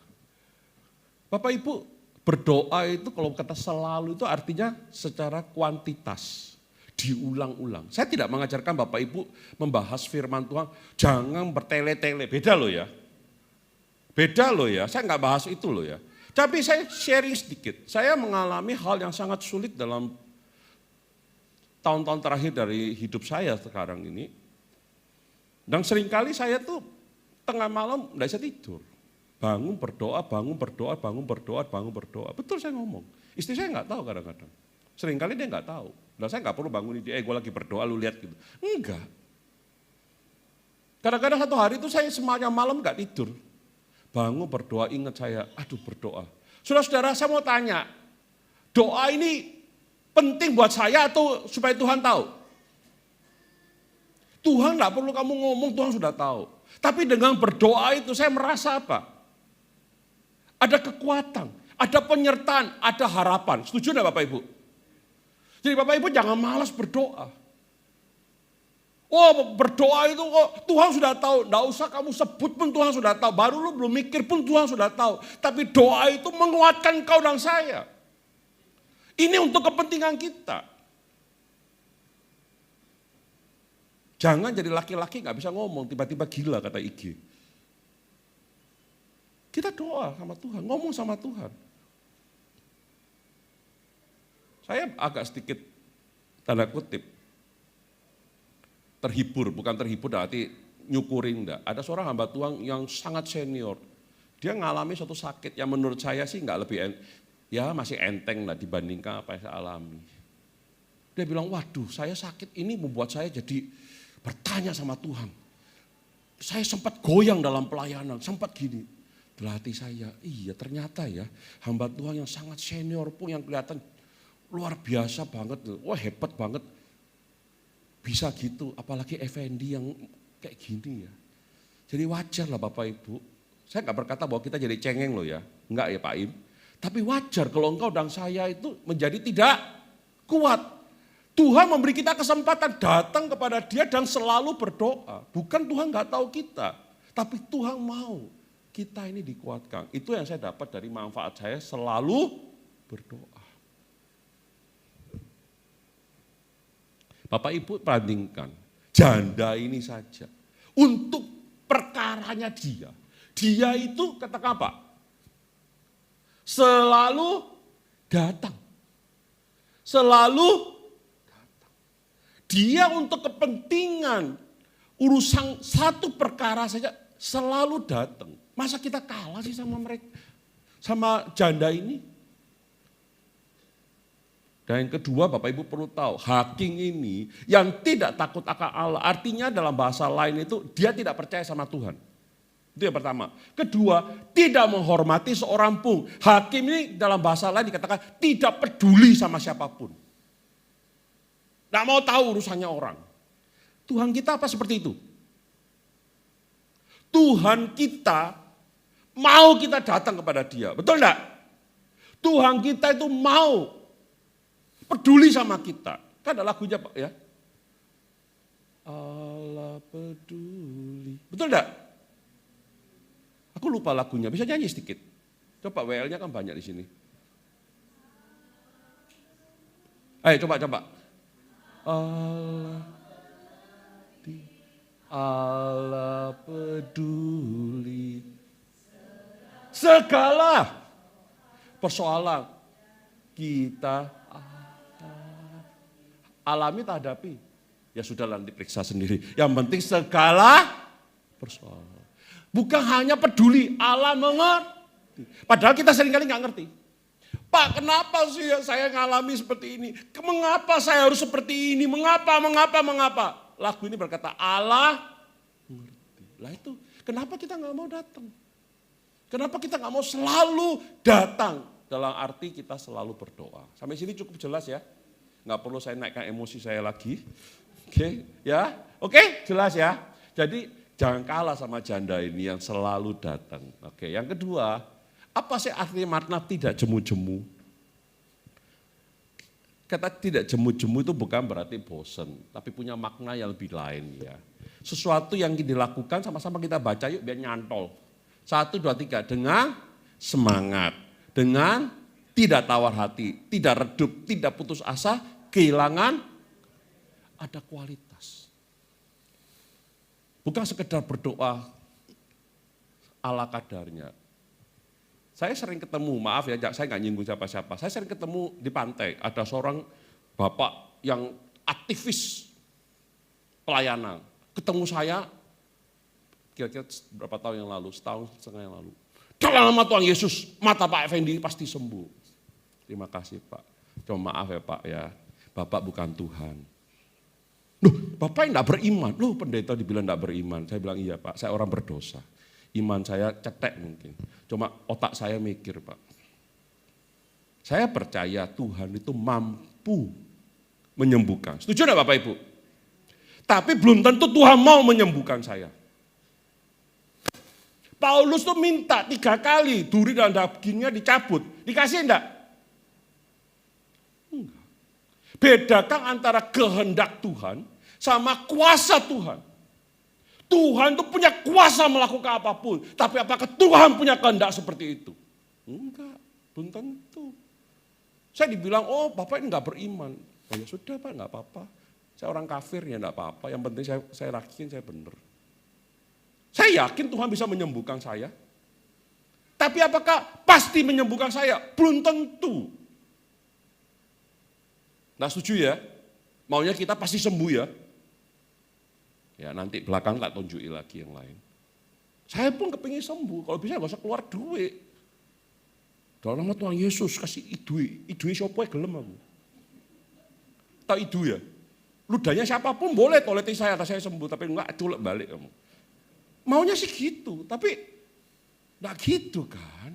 Bapak Ibu, berdoa itu kalau kata selalu itu artinya secara kuantitas. Diulang-ulang. Saya tidak mengajarkan Bapak Ibu membahas firman Tuhan, jangan bertele-tele. Beda loh ya. Beda loh ya, saya nggak bahas itu loh ya. Tapi saya sharing sedikit. Saya mengalami hal yang sangat sulit dalam tahun-tahun terakhir dari hidup saya sekarang ini. Dan seringkali saya tuh tengah malam nggak bisa tidur. Bangun berdoa, bangun berdoa, bangun berdoa, bangun berdoa. Betul saya ngomong. Istri saya nggak tahu kadang-kadang. Seringkali dia nggak tahu. Dan saya nggak perlu bangunin dia, gue lagi berdoa, lu lihat gitu. Enggak. Kadang-kadang satu hari itu saya semuanya malam nggak tidur. Bangun berdoa, ingat saya, aduh berdoa. Saudara-saudara, saya mau tanya, doa ini penting buat saya atau supaya Tuhan tahu? Tuhan nggak perlu kamu ngomong, Tuhan sudah tahu. Tapi dengan berdoa itu saya merasa apa? Ada kekuatan, ada penyertaan, ada harapan. Setuju enggak Bapak Ibu? Jadi Bapak Ibu jangan malas berdoa. Oh berdoa itu kok Tuhan sudah tahu, enggak usah kamu sebut pun Tuhan sudah tahu. Baru lu belum mikir pun Tuhan sudah tahu. Tapi doa itu menguatkan kau dan saya. Ini untuk kepentingan kita. Jangan jadi laki-laki nggak bisa ngomong, tiba-tiba gila kata IG. Kita doa sama Tuhan, ngomong sama Tuhan. Saya agak sedikit tanda kutip terhibur, bukan terhibur berarti nyukurin enggak. Ada seorang hamba Tuhan yang sangat senior. Dia ngalami suatu sakit yang menurut saya sih enggak lebih ya masih enteng lah dibandingkan apa yang saya alami. Dia bilang, waduh saya sakit ini membuat saya jadi bertanya sama Tuhan. Saya sempat goyang dalam pelayanan, sempat gini. Dalam hati saya, iya ternyata ya hamba Tuhan yang sangat senior pun yang kelihatan luar biasa banget. Wah hebat banget. Bisa gitu, apalagi Effendi yang kayak gini ya. Jadi wajar lah Bapak Ibu. Saya nggak berkata bahwa kita jadi cengeng loh ya. Enggak ya Pak Im. Tapi wajar kalau engkau dan saya itu menjadi tidak kuat. Tuhan memberi kita kesempatan datang kepada Dia dan selalu berdoa. Bukan Tuhan nggak tahu kita, tapi Tuhan mau kita ini dikuatkan. Itu yang saya dapat dari manfaat saya selalu berdoa. Bapak Ibu bandingkan janda ini saja. Untuk perkaranya dia. Dia itu katakan apa? Selalu datang. Selalu datang. Dia untuk kepentingan urusan satu perkara saja selalu datang. Masa kita kalah sih sama mereka, sama janda ini? Dan yang kedua Bapak Ibu perlu tahu, hakim ini yang tidak takut akan Allah, artinya dalam bahasa lain itu dia tidak percaya sama Tuhan. Itu yang pertama. Kedua, tidak menghormati seorang pun. Hakim ini dalam bahasa lain dikatakan tidak peduli sama siapapun. Tidak mau tahu urusannya orang. Tuhan kita apa seperti itu? Tuhan kita mau kita datang kepada Dia, betul enggak? Tuhan kita itu mau peduli sama kita. Kan ada lagunya Pak ya. Allah peduli. Betul enggak? Aku lupa lagunya, bisa nyanyi sedikit. Coba WL-nya kan banyak di sini. Ayo coba. Allah peduli segala persoalan kita alami tak hadapi. Ya sudahlah diperiksa sendiri. Yang penting segala persoalan. Bukan hanya peduli, Allah mengerti. Padahal kita seringkali nggak ngerti. Pak, kenapa sih saya ngalami seperti ini? Mengapa saya harus seperti ini? Mengapa? Lagu ini berkata Allah mengerti. Lah itu, kenapa kita nggak mau datang? Kenapa kita nggak mau selalu datang? Dalam arti kita selalu berdoa. Sampai sini cukup jelas ya. Nggak perlu saya naikkan emosi saya lagi. Oke, ya. Oke, jelas ya. Jadi jangan kalah sama janda ini yang selalu datang. Oke, yang kedua, apa sih artinya makna tidak jemu-jemu? Kata tidak jemu-jemu itu bukan berarti bosan, tapi punya makna yang lebih lain ya. Sesuatu yang dilakukan sama-sama kita baca yuk biar nyantol. 1, 2, 3, dengan semangat, dengan tidak tawar hati, tidak redup, tidak putus asa, kehilangan, ada kualitas. Bukan sekedar berdoa ala kadarnya. Saya sering ketemu, maaf ya, saya nggak nyinggung siapa-siapa. Saya sering ketemu di pantai, ada seorang bapak yang aktivis pelayanan. Ketemu saya, kira-kira berapa tahun yang lalu, setahun setengah yang lalu. Dalam nama Tuhan Yesus, mata Pak Effendi pasti sembuh. Terima kasih Pak. Cuma maaf ya Pak ya, Bapak bukan Tuhan. Loh, Bapak enggak beriman. Loh, pendeta dibilang enggak beriman. Saya bilang iya Pak, saya orang berdosa. Iman saya cetek mungkin. Cuma otak saya mikir Pak. Saya percaya Tuhan itu mampu menyembuhkan. Setuju enggak Bapak Ibu? Tapi belum tentu Tuhan mau menyembuhkan saya. Paulus tuh minta 3 kali duri dan dagingnya dicabut. Dikasih enggak? Enggak. Bedakan antara kehendak Tuhan sama kuasa Tuhan. Tuhan itu punya kuasa melakukan apapun. Tapi apakah Tuhan punya kehendak seperti itu? Enggak, belum tentu. Saya dibilang, oh Bapak ini enggak beriman. Oh ya sudah Pak, enggak apa-apa. Saya orang kafir ya enggak apa-apa. Yang penting saya yakin saya benar. Saya yakin Tuhan bisa menyembuhkan saya. Tapi apakah pasti menyembuhkan saya? Belum tentu. Nah setuju ya? Maunya kita pasti sembuh ya? Ya nanti belakang tak tunjukin lagi yang lain. Saya pun kepingin sembuh, kalau bisa gak usah keluar duit. Dalam nama Tuhan Yesus kasih duit siapa yang gelem aku. Tahu itu ya? Ludahnya siapapun boleh toletin saya, atau saya sembuh, tapi enggak culek balik kamu. Maunya sih gitu, tapi enggak gitu kan.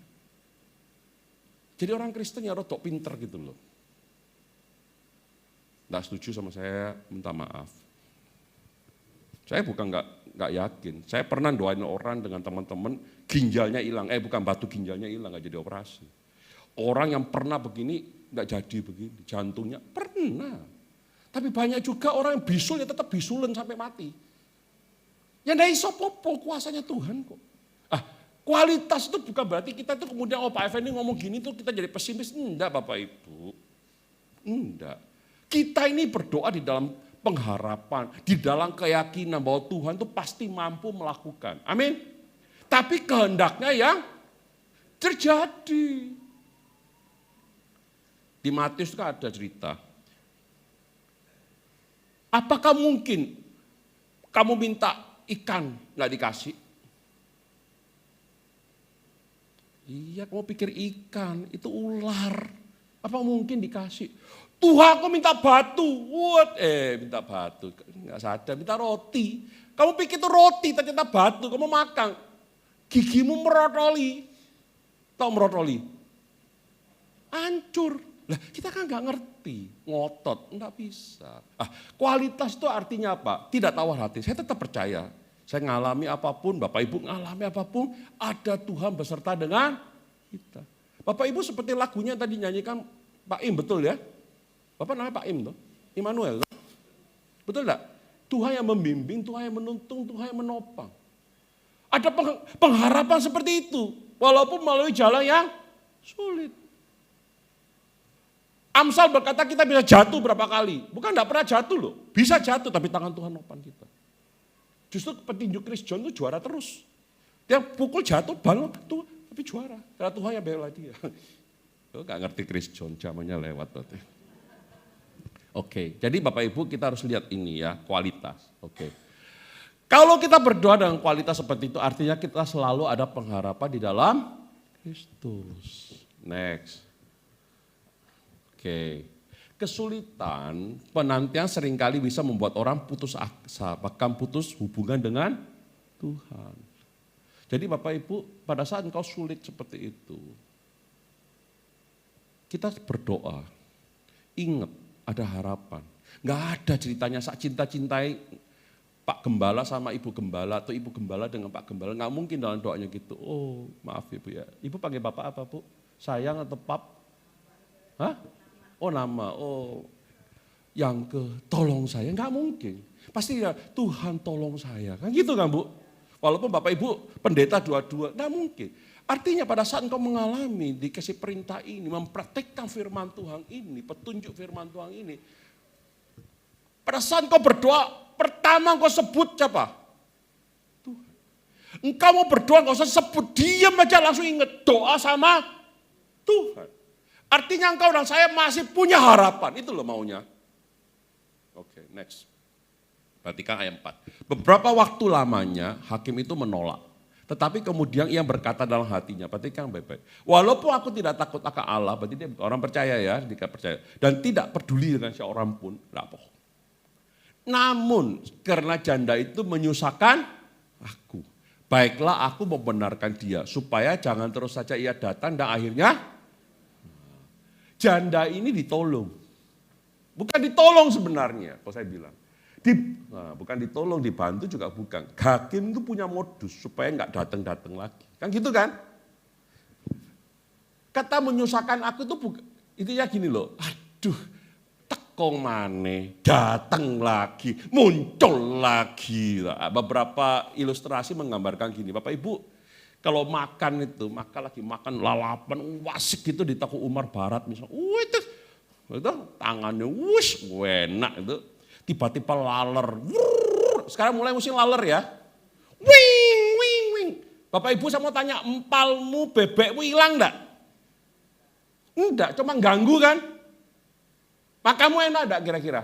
Jadi orang Kristen ya rodok pinter gitu loh. Enggak setuju sama saya, minta maaf. Saya bukan enggak yakin. Saya pernah doain orang dengan teman-teman ginjalnya hilang. Bukan batu ginjalnya hilang, enggak jadi operasi. Orang yang pernah begini enggak jadi begini, jantungnya pernah. Tapi banyak juga orang yang bisul ya tetap bisulan sampai mati. Ya enggak iso popo kuasanya Tuhan kok. Kualitas itu bukan berarti kita itu kemudian Pak Effendi ngomong gini tuh kita jadi pesimis. Enggak Bapak Ibu. Enggak. Kita ini berdoa di dalam pengharapan, di dalam keyakinan bahwa Tuhan itu pasti mampu melakukan. Amin. Tapi kehendaknya yang terjadi. Di Matius itu ada cerita. Apakah mungkin kamu minta ikan nggak dikasih? Iya, kamu pikir ikan itu ular. Apa mungkin dikasih? Tuhan aku minta batu, minta batu, nggak sadar, minta roti. Kamu pikir itu roti, ternyata batu, kamu makan. Gigimu merotoli. Tahu merotoli? Hancur. Lah kita kan nggak ngerti, ngotot, nggak bisa. Kualitas itu artinya apa? Tidak tawar hati, saya tetap percaya. Saya ngalami apapun, Bapak Ibu ngalami apapun, ada Tuhan beserta dengan kita. Bapak Ibu seperti lagunya tadi nyanyikan Pak Im, betul ya? Bapak namanya Pak Im tuh, Immanuel tuh. Betul enggak? Tuhan yang membimbing, Tuhan yang menuntun, Tuhan yang menopang. Ada pengharapan seperti itu, walaupun melalui jalan yang sulit. Amsal berkata kita bisa jatuh berapa kali, bukan enggak pernah jatuh loh, bisa jatuh tapi tangan Tuhan nopang kita. Justru petinju Chris John itu juara terus. Dia pukul jatuh, bangun, tuh tapi juara. Karena Tuhan yang bela dia. Lo gak ngerti Chris John, zamannya lewat berarti. Oke, jadi Bapak Ibu kita harus lihat ini ya, kualitas. Oke. Kalau kita berdoa dengan kualitas seperti itu, artinya kita selalu ada pengharapan di dalam Kristus. Next. Oke. Kesulitan, penantian seringkali bisa membuat orang putus asa, bahkan putus hubungan dengan Tuhan. Jadi Bapak Ibu, pada saat engkau sulit seperti itu, kita berdoa, ingat ada harapan. Gak ada ceritanya sak cinta-cintai Pak Gembala sama Ibu Gembala atau Ibu Gembala dengan Pak Gembala. Gak mungkin dalam doanya gitu. Oh maaf Ibu ya. Ibu panggil Bapak apa Bu? Sayang atau Pap? Hah? Oh nama. Oh yang ke tolong saya. Gak mungkin. Pasti ya Tuhan tolong saya. Kan gitu kan Bu? Walaupun Bapak Ibu pendeta dua-dua. Gak mungkin. Artinya pada saat engkau mengalami dikasih perintah ini, mempraktekkan firman Tuhan ini, petunjuk firman Tuhan ini. Pada saat engkau berdoa, pertama engkau sebut siapa? Tuhan. Engkau mau berdoa, engkau usah sebut, diam aja langsung ingat doa sama Tuhan. Artinya engkau dan saya masih punya harapan, itu loh maunya. Oke, next. Perhatikan ayat 4. Beberapa waktu lamanya hakim itu menolak. Tetapi kemudian ia berkata dalam hatinya, perhatikan baik-baik. Walaupun aku tidak takut akan Allah, berarti dia orang percaya ya, dia percaya. Dan tidak peduli dengan seorang pun, tidak bohong. Namun karena janda itu menyusahkan aku. Baiklah aku membenarkan dia, supaya jangan terus saja ia datang dan akhirnya janda ini ditolong. Bukan ditolong sebenarnya, kalau saya bilang. Bukan ditolong, dibantu juga bukan. Hakim itu punya modus supaya nggak datang-datang lagi. Kan gitu kan? Kata menyusahkan aku itu ya gini loh. Aduh, tekong maneh, datang lagi, muncul lagi. Beberapa ilustrasi menggambarkan gini. Bapak Ibu, kalau makan itu, makan lalapan, wasik gitu di Toko Umar Barat misalnya. Itu tangannya enak itu. Tiba-tiba laler. Sekarang mulai musim laler ya. Wing, wing, wing. Bapak Ibu saya mau tanya, empalmu bebekmu hilang enggak? Enggak, cuma ganggu kan? Makamu enak enggak kira-kira?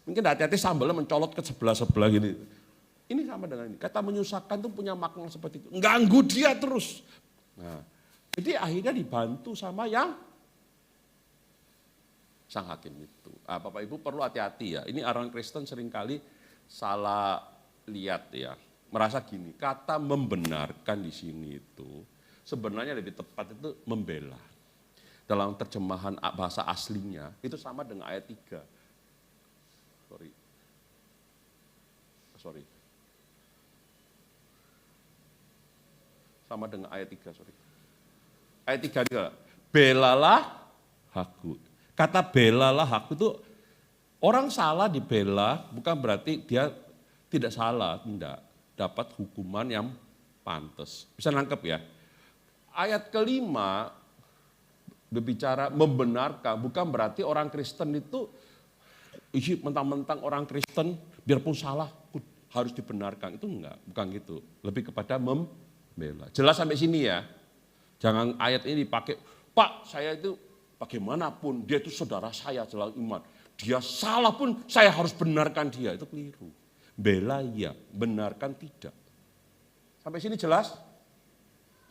Mungkin hati-hati sambalnya mencolot ke sebelah-sebelah gini. Ini sama dengan ini. Kata menyusahkan itu punya makna seperti itu. Ganggu dia terus. Nah, jadi akhirnya dibantu sama yang sang hakim itu. Bapak Ibu perlu hati-hati ya. Ini orang Kristen seringkali salah lihat ya. Merasa gini, kata membenarkan di sini itu sebenarnya lebih tepat itu membela. Dalam terjemahan bahasa aslinya itu sama dengan ayat 3. Sorry. Sama dengan ayat 3, sorry. Ayat 3 juga. Belalah aku. Kata belalah aku itu orang salah dibela bukan berarti dia tidak salah, tidak. Dapat hukuman yang pantas. Bisa nangkep ya. Ayat kelima berbicara membenarkan, bukan berarti orang Kristen itu mentang-mentang orang Kristen biarpun salah harus dibenarkan. Itu enggak, bukan gitu. Lebih kepada membela. Jelas sampai sini ya. Jangan ayat ini dipakai, Pak saya itu bagaimanapun dia itu saudara saya dalam iman. Dia salah pun saya harus benarkan dia. Itu keliru. Bela ya, benarkan tidak. Sampai sini jelas?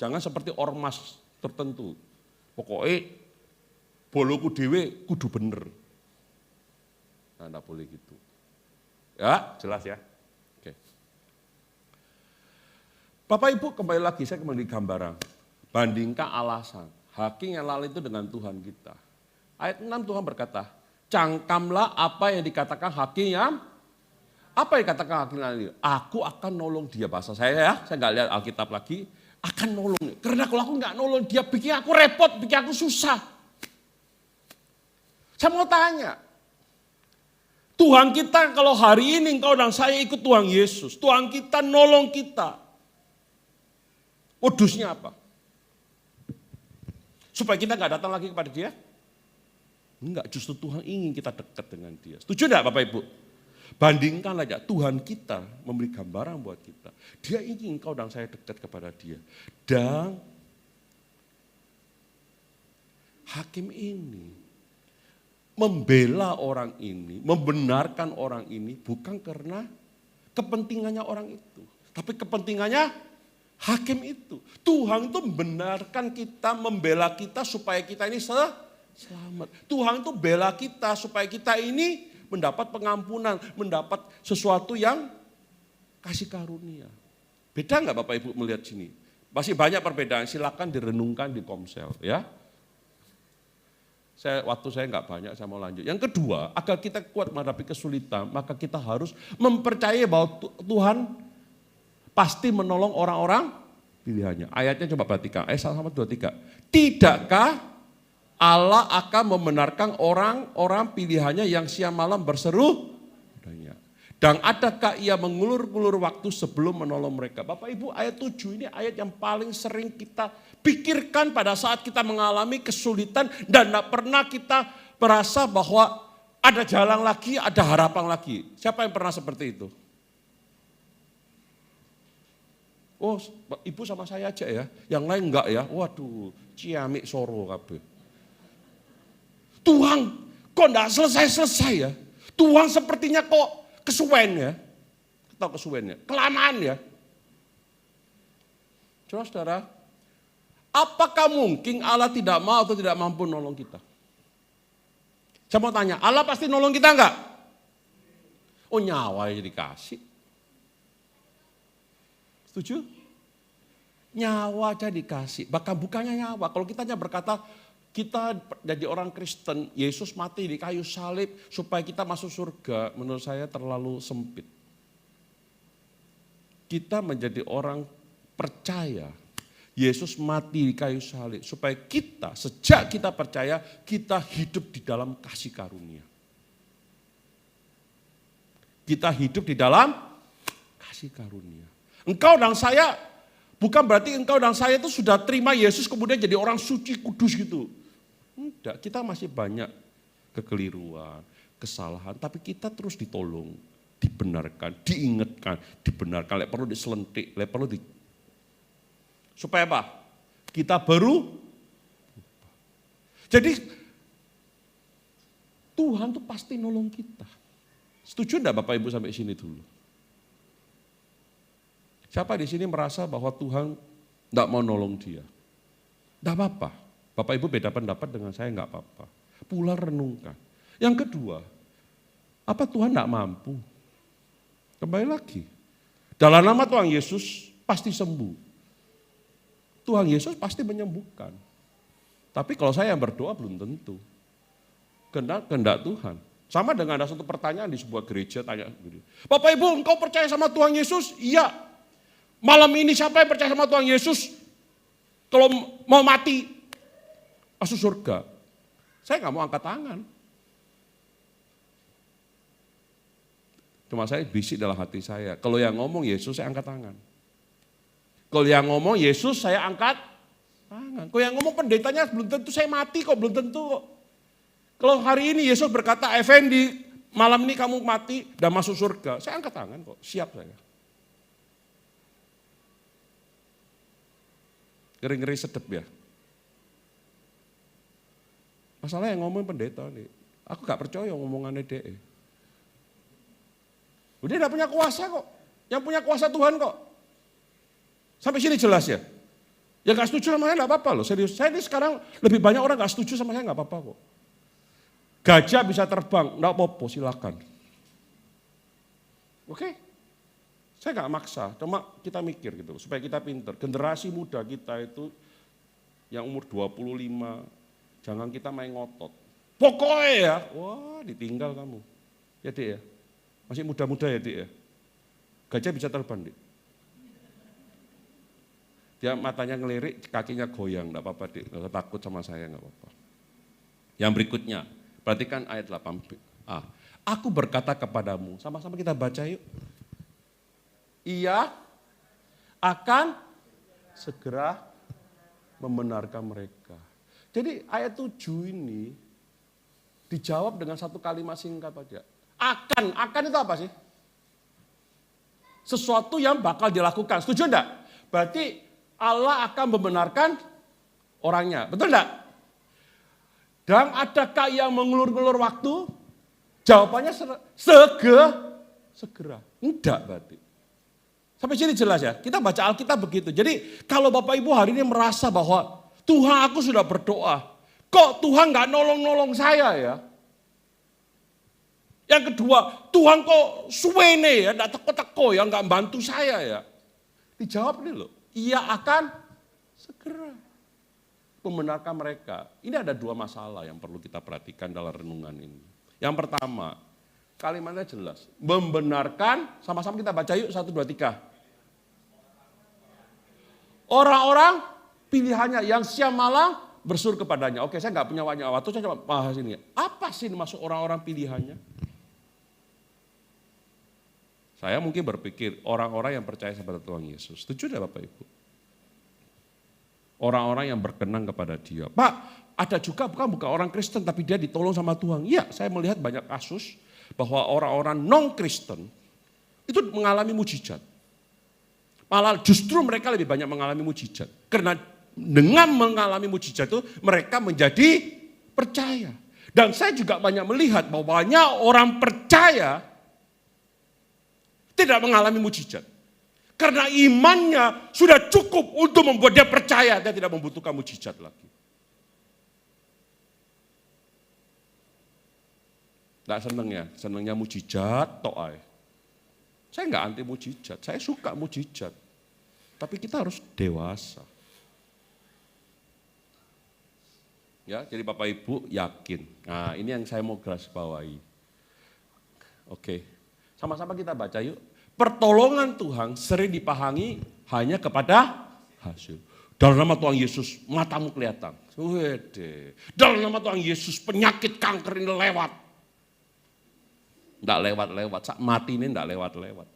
Jangan seperti ormas tertentu. Pokoknya boloku dewe kudu bener. Nah, enggak boleh gitu. Ya, jelas ya? Oke. Bapak Ibu kembali lagi, saya kembali gambaran. Bandingkan alasan. Hakim yang lalai itu dengan Tuhan kita. Ayat 6 Tuhan berkata, cangkamlah apa yang dikatakan hakim yang, apa yang dikatakan hakim lalai? Aku akan nolong dia, bahasa saya ya, saya nggak lihat Alkitab lagi, akan nolong. Karena kalau aku nggak nolong dia, bikin aku repot, bikin aku susah. Saya mau tanya, Tuhan kita kalau hari ini engkau dan saya ikut Tuhan Yesus, Tuhan kita nolong kita. Modusnya apa? Supaya kita nggak datang lagi kepada dia? Enggak, justru Tuhan ingin kita dekat dengan dia. Setuju enggak Bapak Ibu? Bandingkan aja, Tuhan kita memberi gambaran buat kita. Dia ingin engkau dan saya dekat kepada dia. Dan hakim ini membela orang ini, membenarkan orang ini bukan karena kepentingannya orang itu. Tapi kepentingannya hakim itu. Tuhan itu membenarkan kita, membela kita supaya kita ini selamat. Tuhan itu bela kita supaya kita ini mendapat pengampunan, mendapat sesuatu yang kasih karunia. Beda nggak Bapak Ibu melihat sini? Masih banyak perbedaan, silakan direnungkan di Komsel ya. Waktu saya nggak banyak, saya mau lanjut. Yang kedua, agar kita kuat menghadapi kesulitan, maka kita harus mempercayai bahwa Tuhan pasti menolong orang-orang pilihannya. Ayatnya coba perhatikan, ayat 1-2-3. Tidakkah Allah akan membenarkan orang-orang pilihannya yang siang malam berseru? Dan adakah ia mengulur-ulur waktu sebelum menolong mereka? Bapak Ibu, ayat 7 ini ayat yang paling sering kita pikirkan pada saat kita mengalami kesulitan dan tidak pernah kita merasa bahwa ada jalan lagi, ada harapan lagi. Siapa yang pernah seperti itu? Oh, Ibu sama saya aja ya, yang lain enggak ya. Waduh, ciamik soro kabeh. Tuhan, kok enggak selesai-selesai ya? Tuhan sepertinya kok kesuwen ya. Tahu kesuwen ya? Kelamaan ya. Saudara, apakah mungkin Allah tidak mau atau tidak mampu nolong kita? Saya mau tanya, Allah pasti nolong kita enggak? Oh, nyawa yang dikasih. Setuju? Nyawa aja dikasih, bahkan bukannya nyawa. Kalau kita hanya berkata, kita jadi orang Kristen, Yesus mati di kayu salib supaya kita masuk surga, menurut saya terlalu sempit. Kita menjadi orang percaya, Yesus mati di kayu salib supaya kita, sejak kita percaya, kita hidup di dalam kasih karunia. Kita hidup di dalam kasih karunia. Engkau dan saya, bukan berarti engkau dan saya itu sudah terima Yesus kemudian jadi orang suci kudus gitu. Enggak, kita masih banyak kekeliruan, kesalahan, tapi kita terus ditolong, dibenarkan, diingatkan, dibenarkan, lek perlu diselentik, lek perlu di... Supaya apa? Kita baru. Jadi Tuhan tuh pasti nolong kita. Setuju enggak Bapak Ibu sampai sini dulu? Siapa di sini merasa bahwa Tuhan enggak mau nolong dia? Enggak apa-apa. Bapak Ibu beda pendapat dengan saya enggak apa-apa. Pula renungkan. Yang kedua, apa Tuhan enggak mampu? Kembali lagi. Dalam nama Tuhan Yesus pasti sembuh. Tuhan Yesus pasti menyembuhkan. Tapi kalau saya yang berdoa belum tentu. Kehendak Tuhan. Sama dengan ada satu pertanyaan di sebuah gereja tanya begini. Bapak Ibu, engkau percaya sama Tuhan Yesus? Iya. Malam ini siapa yang percaya sama Tuhan Yesus? Kalau mau mati, masuk surga. Saya nggak mau angkat tangan. Cuma saya bisik dalam hati saya. Kalau yang ngomong Yesus, saya angkat tangan. Kalau yang ngomong Yesus, saya angkat tangan. Kalau yang ngomong pendetanya belum tentu saya mati kok, belum tentu kok. Kalau hari ini Yesus berkata, Effendi, malam ini kamu mati dan masuk surga. Saya angkat tangan kok, siap saya. Ngeri-ngeri sedep ya. Masalah yang ngomong pendeta nih. Aku gak percaya ngomongannya DE. Dia gak punya kuasa kok. Yang punya kuasa Tuhan kok. Sampai sini jelas ya. Yang gak setuju sama saya gak apa-apa loh. Serius, saya ini sekarang lebih banyak orang gak setuju sama saya gak apa-apa kok. Gajah bisa terbang, gak apa-apa silakan. Oke? Saya gak maksa, cuma kita mikir gitu. Supaya kita pinter. Generasi muda kita itu yang umur 25, jangan kita main ngotot. Pokoknya ya, wah ditinggal kamu. Ya Dik ya, masih muda-muda ya Dik ya. Gajah bisa terbang Dik. Dia matanya ngelirik, kakinya goyang, enggak apa-apa Dik. Enggak takut sama saya, enggak apa-apa. Yang berikutnya, perhatikan ayat 8b. Aku berkata kepadamu, sama-sama kita baca yuk. Ia akan segera membenarkan mereka. Jadi ayat 7 ini dijawab dengan satu kalimat singkat aja. Akan itu apa sih? Sesuatu yang bakal dilakukan, setuju enggak? Berarti Allah akan membenarkan orangnya, betul enggak? Dan adakah yang mengulur-ngulur waktu? Jawabannya segera. Enggak berarti. Sampai sini jelas ya, kita baca Alkitab begitu. Jadi kalau Bapak Ibu hari ini merasa bahwa Tuhan aku sudah berdoa, kok Tuhan gak nolong-nolong saya ya? Yang kedua, Tuhan kok suwene ya, gak teko-teko ya, gak bantu saya ya. Dijawab nih loh, ia akan segera membenarkan mereka. Ini ada dua masalah yang perlu kita perhatikan dalam renungan ini. Yang pertama, kalimatnya jelas, membenarkan, sama-sama kita baca yuk, 1, 2, 3. Orang-orang pilihannya yang siang malam bersuruh kepadanya. Oke, saya nggak punya banyak waktu, saya coba bahas ini. Apa sih masuk orang-orang pilihannya? Saya mungkin berpikir orang-orang yang percaya kepada Tuhan Yesus. Setuju tidak Bapak Ibu? Orang-orang yang berkenan kepada Dia. Pak, ada juga bukan orang Kristen tapi dia ditolong sama Tuhan. Iya, saya melihat banyak kasus bahwa orang-orang non-Kristen itu mengalami mujizat. Malah justru mereka lebih banyak mengalami mujizat. Karena dengan mengalami mujizat itu mereka menjadi percaya. Dan saya juga banyak melihat bahwa banyak orang percaya tidak mengalami mujizat. Karena imannya sudah cukup untuk membuat dia percaya, dia tidak membutuhkan mujizat lagi. Nggak seneng ya, senengnya mujizat, to'ai. Saya nggak anti mujizat, saya suka mujizat. Tapi kita harus dewasa. Ya, jadi Bapak Ibu yakin. Nah, ini yang saya mau garis bawahi. Oke. Sama-sama kita baca yuk. Pertolongan Tuhan sering dipahami hanya kepada hasil. Dalam nama Tuhan Yesus, matamu kelihatan. Wede. Dalam nama Tuhan Yesus, penyakit kanker ini lewat. Enggak lewat-lewat, mati ini enggak lewat-lewat.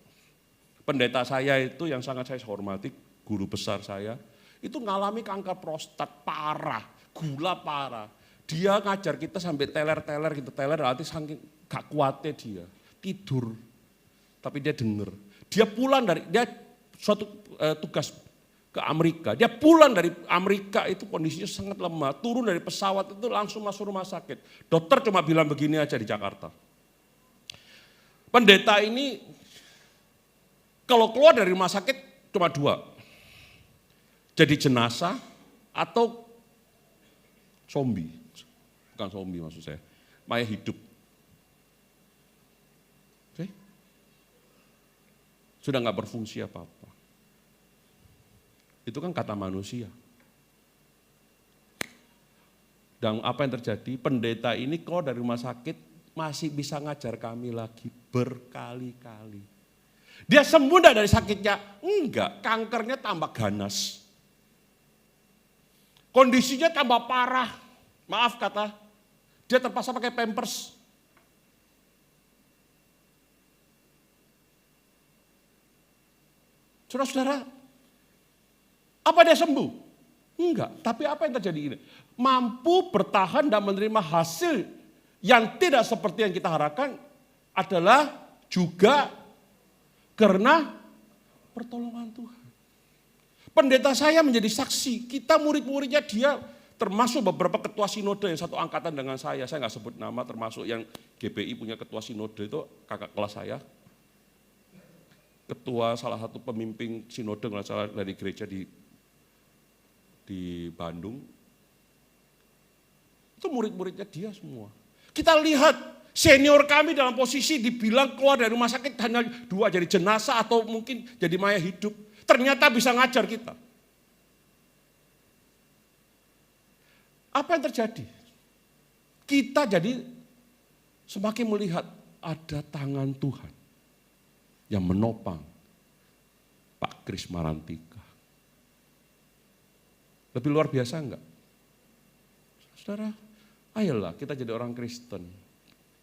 Pendeta saya itu yang sangat saya hormati, guru besar saya, itu ngalami kanker prostat parah, gula parah. Dia ngajar kita sampai teler-teler gitu, nanti saking gak kuatnya dia, tidur. Tapi dia dengar. Dia pulang dia suatu tugas ke Amerika. Dia pulang dari Amerika itu kondisinya sangat lemah. Turun dari pesawat itu langsung masuk rumah sakit. Dokter cuma bilang begini aja di Jakarta. Pendeta ini kalau keluar dari rumah sakit cuma 2. Jadi jenazah atau zombie. Bukan zombie maksud saya. Mayat hidup. Sudah nggak berfungsi apa-apa. Itu kan kata manusia. Dan apa yang terjadi? Pendeta ini kalau dari rumah sakit masih bisa ngajar kami lagi berkali-kali. Dia sembuh dari sakitnya? Enggak, kankernya tambah ganas. Kondisinya tambah parah. Maaf kata, dia terpaksa pakai pampers. Saudara-saudara, apa dia sembuh? Enggak, tapi apa yang terjadi ini? Mampu bertahan dan menerima hasil yang tidak seperti yang kita harapkan adalah juga karena pertolongan Tuhan. Pendeta saya menjadi saksi, kita murid-muridnya dia termasuk beberapa ketua sinode yang satu angkatan dengan saya nggak sebut nama, termasuk yang GBI punya ketua sinode itu kakak kelas saya. Ketua salah satu pemimpin sinode nggak salah dari gereja di Bandung. Itu murid-muridnya dia semua. Kita lihat senior kami dalam posisi dibilang keluar dari rumah sakit hanya 2 jadi jenazah atau mungkin jadi mayat hidup. Ternyata bisa ngajar kita. Apa yang terjadi? Kita jadi semakin melihat ada tangan Tuhan yang menopang Pak Kris Marantika. Lebih luar biasa enggak? Saudara, ayolah kita jadi orang Kristen,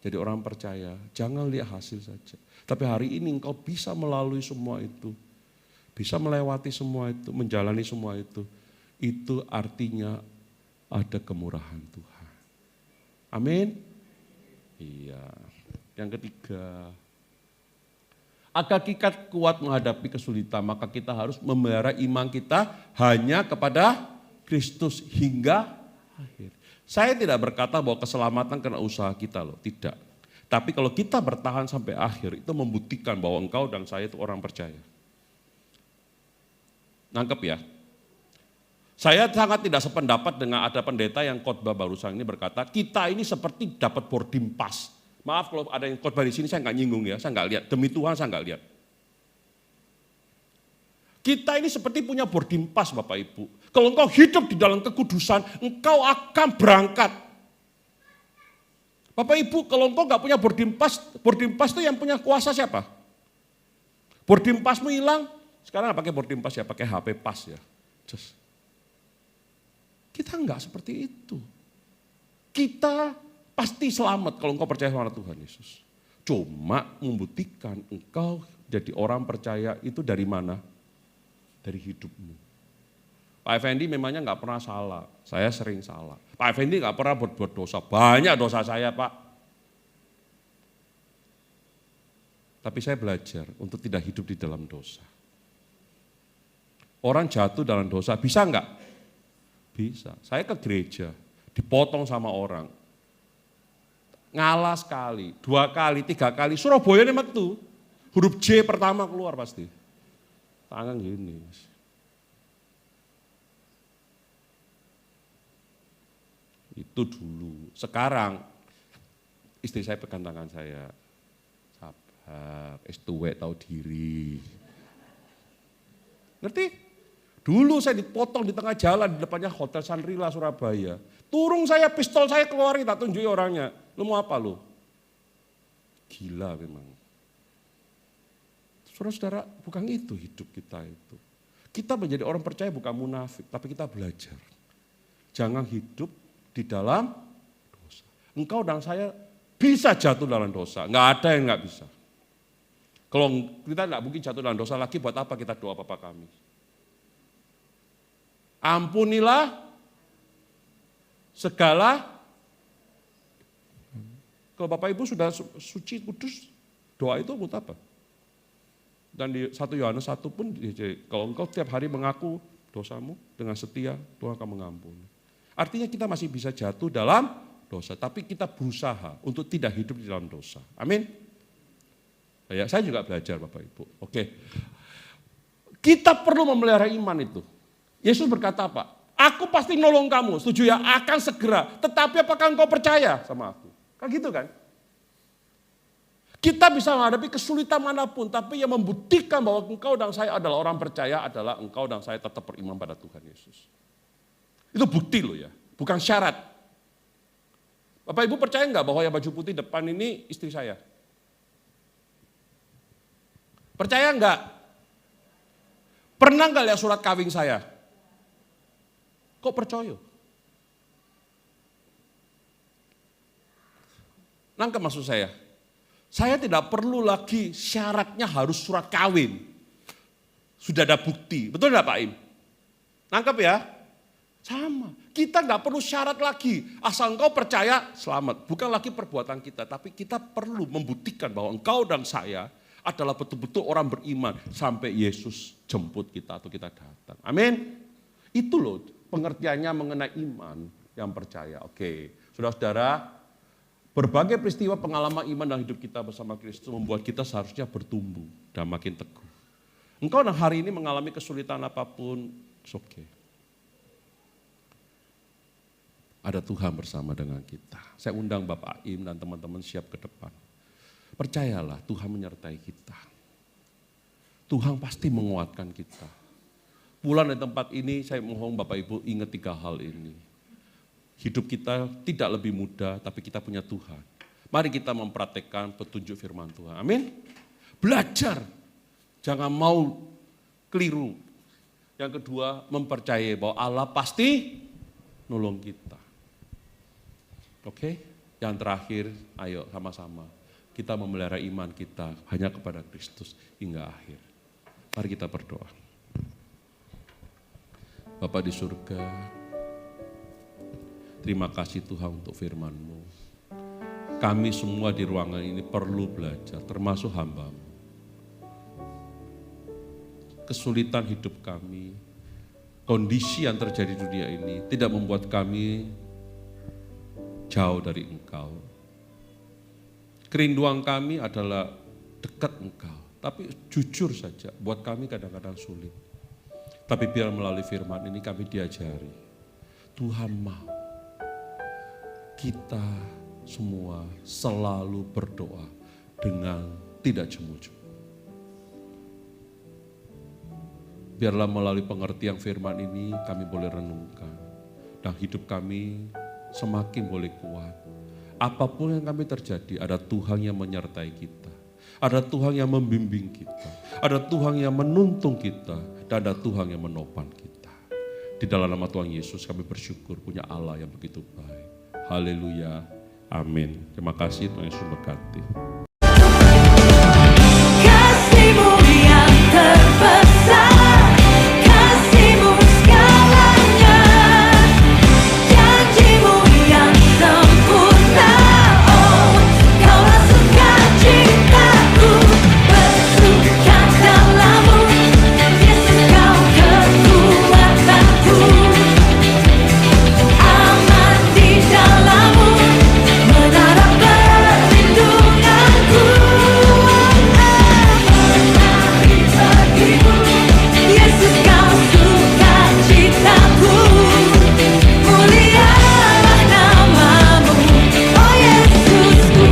jadi orang percaya, jangan lihat hasil saja. Tapi hari ini engkau bisa melalui semua itu, bisa melewati semua itu, menjalani semua itu artinya ada kemurahan Tuhan. Amin? Iya. Yang ketiga, agar kita kuat menghadapi kesulitan, maka kita harus memelihara iman kita hanya kepada Kristus hingga akhir. Saya tidak berkata bahwa keselamatan karena usaha kita loh, tidak. Tapi kalau kita bertahan sampai akhir, itu membuktikan bahwa engkau dan saya itu orang percaya. Nangkep ya? Saya sangat tidak sependapat dengan ada pendeta yang khotbah barusan ini berkata, kita ini seperti dapat boarding pass. Maaf kalau ada yang khotbah di sini, saya nggak nyinggung ya, saya nggak lihat. Demi Tuhan saya nggak lihat. Kita ini seperti punya boarding pass Bapak Ibu. Kalau engkau hidup di dalam kekudusan, engkau akan berangkat. Bapak Ibu, kalau engkau nggak punya boarding pass itu yang punya kuasa siapa? Boarding passmu hilang, sekarang nggak pakai boarding pass ya, pakai HP pass ya. Just. Kita enggak seperti itu. Kita pasti selamat kalau engkau percaya sama Tuhan Yesus. Cuma membuktikan engkau jadi orang percaya itu dari mana? Dari hidupmu. Pak Effendi memangnya enggak pernah salah. Saya sering salah. Pak Effendi enggak pernah berbuat dosa. Banyak dosa saya Pak. Tapi saya belajar untuk tidak hidup di dalam dosa. Orang jatuh dalam dosa bisa enggak? Bisa. Saya ke gereja, dipotong sama orang. Ngalah sekali, 2 kali, 3 kali. Surabaya ini metu. Huruf J pertama keluar pasti. Tangan gini. Itu dulu. Sekarang istri saya pegang tangan saya. Sabar, tuwek tahu diri. Ngerti? Dulu saya dipotong di tengah jalan di depannya Hotel Sanrila Surabaya. Turun saya, pistol saya keluarin, tak tunjuki orangnya. Lu mau apa lu? Gila memang. Saudara-saudara, bukan itu hidup kita itu. Kita menjadi orang percaya bukan munafik, tapi kita belajar. Jangan hidup di dalam dosa. Engkau dan saya bisa jatuh dalam dosa, nggak ada yang nggak bisa. Kalau kita nggak mungkin jatuh dalam dosa lagi, buat apa kita doa Bapa kami? Ampunilah segala. Kalau Bapak Ibu sudah suci, kudus, doa itu buat apa? Dan di 1 Yohanes 1 pun, kalau engkau setiap hari mengaku dosamu dengan setia, Tuhan akan mengampuni. Artinya kita masih bisa jatuh dalam dosa, tapi kita berusaha untuk tidak hidup di dalam dosa. Amin. Ya, saya juga belajar Bapak Ibu. Oke. Kita perlu memelihara iman itu. Yesus berkata apa? Aku pasti nolong kamu, setuju ya? Akan segera. Tetapi apakah engkau percaya sama aku? Kan gitu kan? Kita bisa menghadapi kesulitan manapun, tapi yang membuktikan bahwa engkau dan saya adalah orang percaya adalah engkau dan saya tetap beriman pada Tuhan Yesus. Itu bukti loh ya, bukan syarat. Bapak Ibu percaya enggak bahwa yang baju putih depan ini istri saya? Percaya enggak? Pernah enggak lihat surat kawin saya? Kok percaya? Nangkep maksud saya? Saya tidak perlu lagi syaratnya harus surat kawin. Sudah ada bukti, betul enggak Pak Im? Nangkep ya? Sama, kita enggak perlu syarat lagi. Asal engkau percaya, selamat. Bukan lagi perbuatan kita, tapi kita perlu membuktikan bahwa engkau dan saya adalah betul-betul orang beriman sampai Yesus jemput kita atau kita datang. Amin. Itu loh pengertiannya mengenai iman yang percaya. Oke, saudara-saudara, berbagai peristiwa pengalaman iman dalam hidup kita bersama Kristus membuat kita seharusnya bertumbuh dan makin teguh. Engkau hari ini mengalami kesulitan apapun, it's okay. Ada Tuhan bersama dengan kita. Saya undang Bapak Im dan teman-teman siap ke depan. Percayalah Tuhan menyertai kita. Tuhan pasti menguatkan kita. Pulang dari tempat ini saya mohon Bapak Ibu ingat 3 hal ini. Hidup kita tidak lebih mudah tapi kita punya Tuhan. Mari kita mempraktekkan petunjuk firman Tuhan. Amin. Belajar. Jangan mau keliru. Yang kedua mempercayai bahwa Allah pasti nolong kita. Oke? Yang terakhir ayo sama-sama. Kita memelihara iman kita hanya kepada Kristus hingga akhir. Mari kita berdoa. Bapa di surga, terima kasih Tuhan untuk firman-Mu. kami semua di ruangan ini perlu belajar, termasuk hamba-Mu. Kesulitan hidup kami, kondisi yang terjadi di dunia ini tidak membuat kami jauh dari Engkau. Kerinduan kami adalah dekat Engkau, tapi jujur saja buat kami kadang-kadang sulit. Tapi biar melalui firman ini kami diajari, Tuhan mau kita semua selalu berdoa dengan tidak jemu-jemu. Biarlah melalui pengertian firman ini kami boleh renungkan dan hidup kami semakin boleh kuat. Apapun yang kami terjadi, ada Tuhan yang menyertai kita. Ada Tuhan yang membimbing kita. Ada Tuhan yang menuntun kita. Dan ada Tuhan yang menopang kita. Di dalam nama Tuhan Yesus kami bersyukur punya Allah yang begitu baik. Haleluya. Amin. Terima kasih, Tuhan Yesus berkati. Kasih-Mu yang terbesar, kasih-Mu segalanya, janji-Mu yang sempurna. Oh, Kaulah sukacitaku, bersuka dalam-Mu, Yesus Kau kekuatanku, aman di dalam-Mu, menara perlindunganku. Menari bagimu, Yesus Kau sukacitaku, mulialah nama-Mu, oh Yesusku.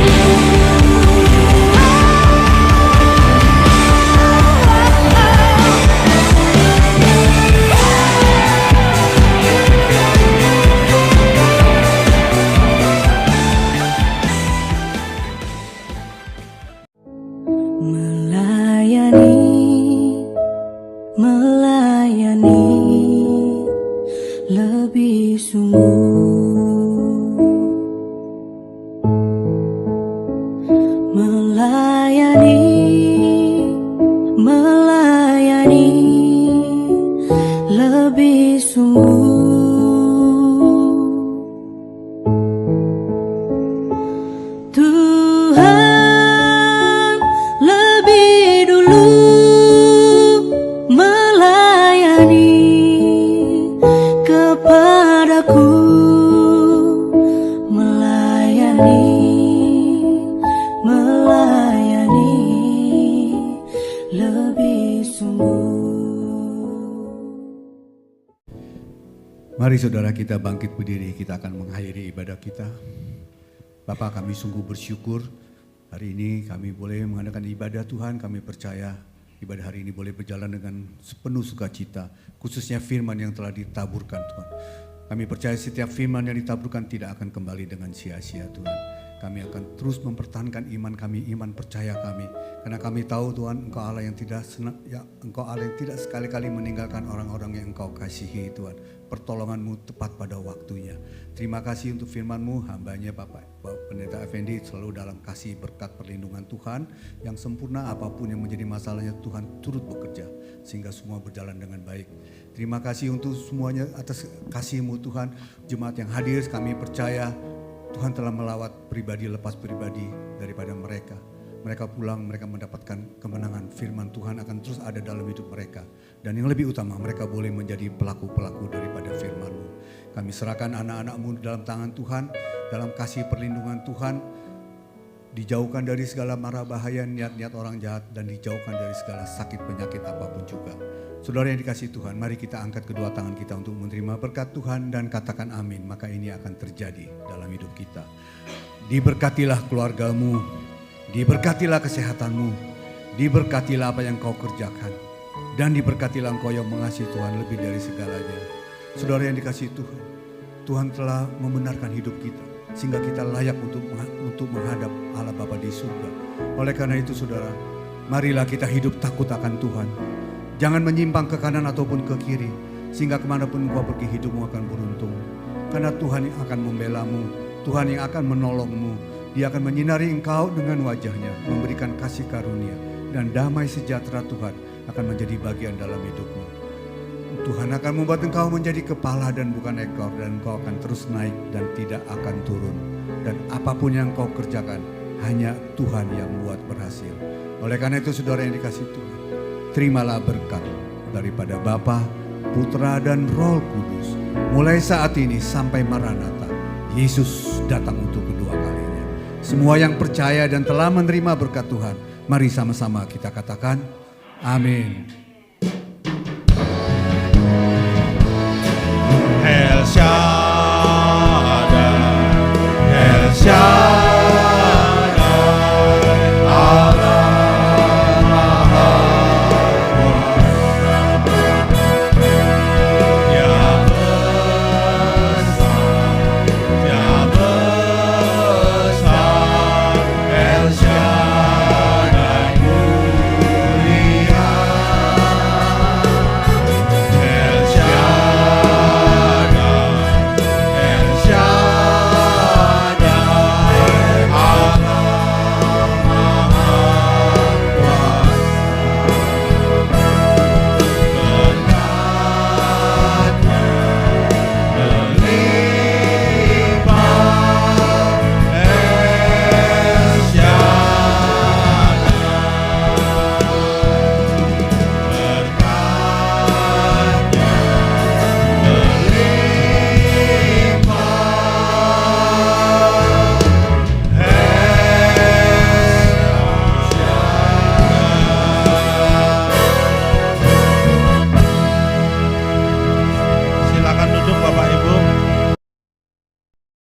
Melayani lebih sungguh, melayani lebih sungguh. Tuhan lebih dulu melayani kepadaku, melayani lebih sungguh. Mari saudara kita bangkit berdiri, kita akan mengakhiri ibadah kita. Bapak, kami sungguh bersyukur hari ini kami boleh mengadakan ibadah Tuhan. Kami percaya ibadah hari ini boleh berjalan dengan sepenuh sukacita, khususnya firman yang telah ditaburkan Tuhan. Kami percaya setiap firman yang ditaburkan tidak akan kembali dengan sia-sia Tuhan. Kami akan terus mempertahankan iman kami, iman percaya kami. Karena kami tahu Tuhan, Engkau Allah yang tidak Engkau Allah yang tidak sekali-kali meninggalkan orang-orang yang Engkau kasihi Tuhan. Pertolongan-Mu tepat pada waktunya. Terima kasih untuk firman-Mu, hamba-Nya Bapak Pendeta Effendi selalu dalam kasih berkat perlindungan Tuhan yang sempurna. Apapun yang menjadi masalahnya Tuhan turut bekerja sehingga semua berjalan dengan baik. Terima kasih untuk semuanya atas kasih-Mu Tuhan. Jemaat yang hadir kami percaya Tuhan telah melawat pribadi lepas pribadi daripada mereka. Mereka pulang, mereka mendapatkan kemenangan. Firman Tuhan akan terus ada dalam hidup mereka. Dan yang lebih utama, mereka boleh menjadi pelaku-pelaku daripada firman-Mu. Kami serahkan anak-anak-Mu dalam tangan Tuhan, dalam kasih perlindungan Tuhan. Dijauhkan dari segala mara bahaya, niat-niat orang jahat, dan dijauhkan dari segala sakit penyakit apapun juga. Saudara yang dikasihi Tuhan, mari kita angkat kedua tangan kita untuk menerima berkat Tuhan dan katakan amin. Maka ini akan terjadi dalam hidup kita. Diberkatilah keluargamu, diberkatilah kesehatanmu, diberkatilah apa yang kau kerjakan, dan diberkatilah engkau yang mengasihi Tuhan lebih dari segalanya. Saudara yang dikasihi Tuhan, Tuhan telah membenarkan hidup kita sehingga kita layak untuk menghadap Allah Bapa di surga. Oleh karena itu saudara, marilah kita hidup takut akan Tuhan. Jangan menyimpang ke kanan ataupun ke kiri, sehingga kemanapun engkau pergi hidupmu akan beruntung. Karena Tuhan yang akan membelamu, Tuhan yang akan menolongmu. Dia akan menyinari engkau dengan wajahnya, memberikan kasih karunia, dan damai sejahtera Tuhan akan menjadi bagian dalam hidupmu. Tuhan akan membuat engkau menjadi kepala dan bukan ekor, dan engkau akan terus naik dan tidak akan turun. dan apapun yang kau kerjakan, hanya Tuhan yang buat berhasil. Oleh karena itu saudara yang dikasihi Tuhan, terimalah berkat daripada Bapa, Putra dan Roh Kudus. Mulai saat ini sampai Maranatha, Yesus datang untuk kedua kalinya. Semua yang percaya dan telah menerima berkat Tuhan, mari sama-sama kita katakan, amin. El Shaddai, El Shaddai.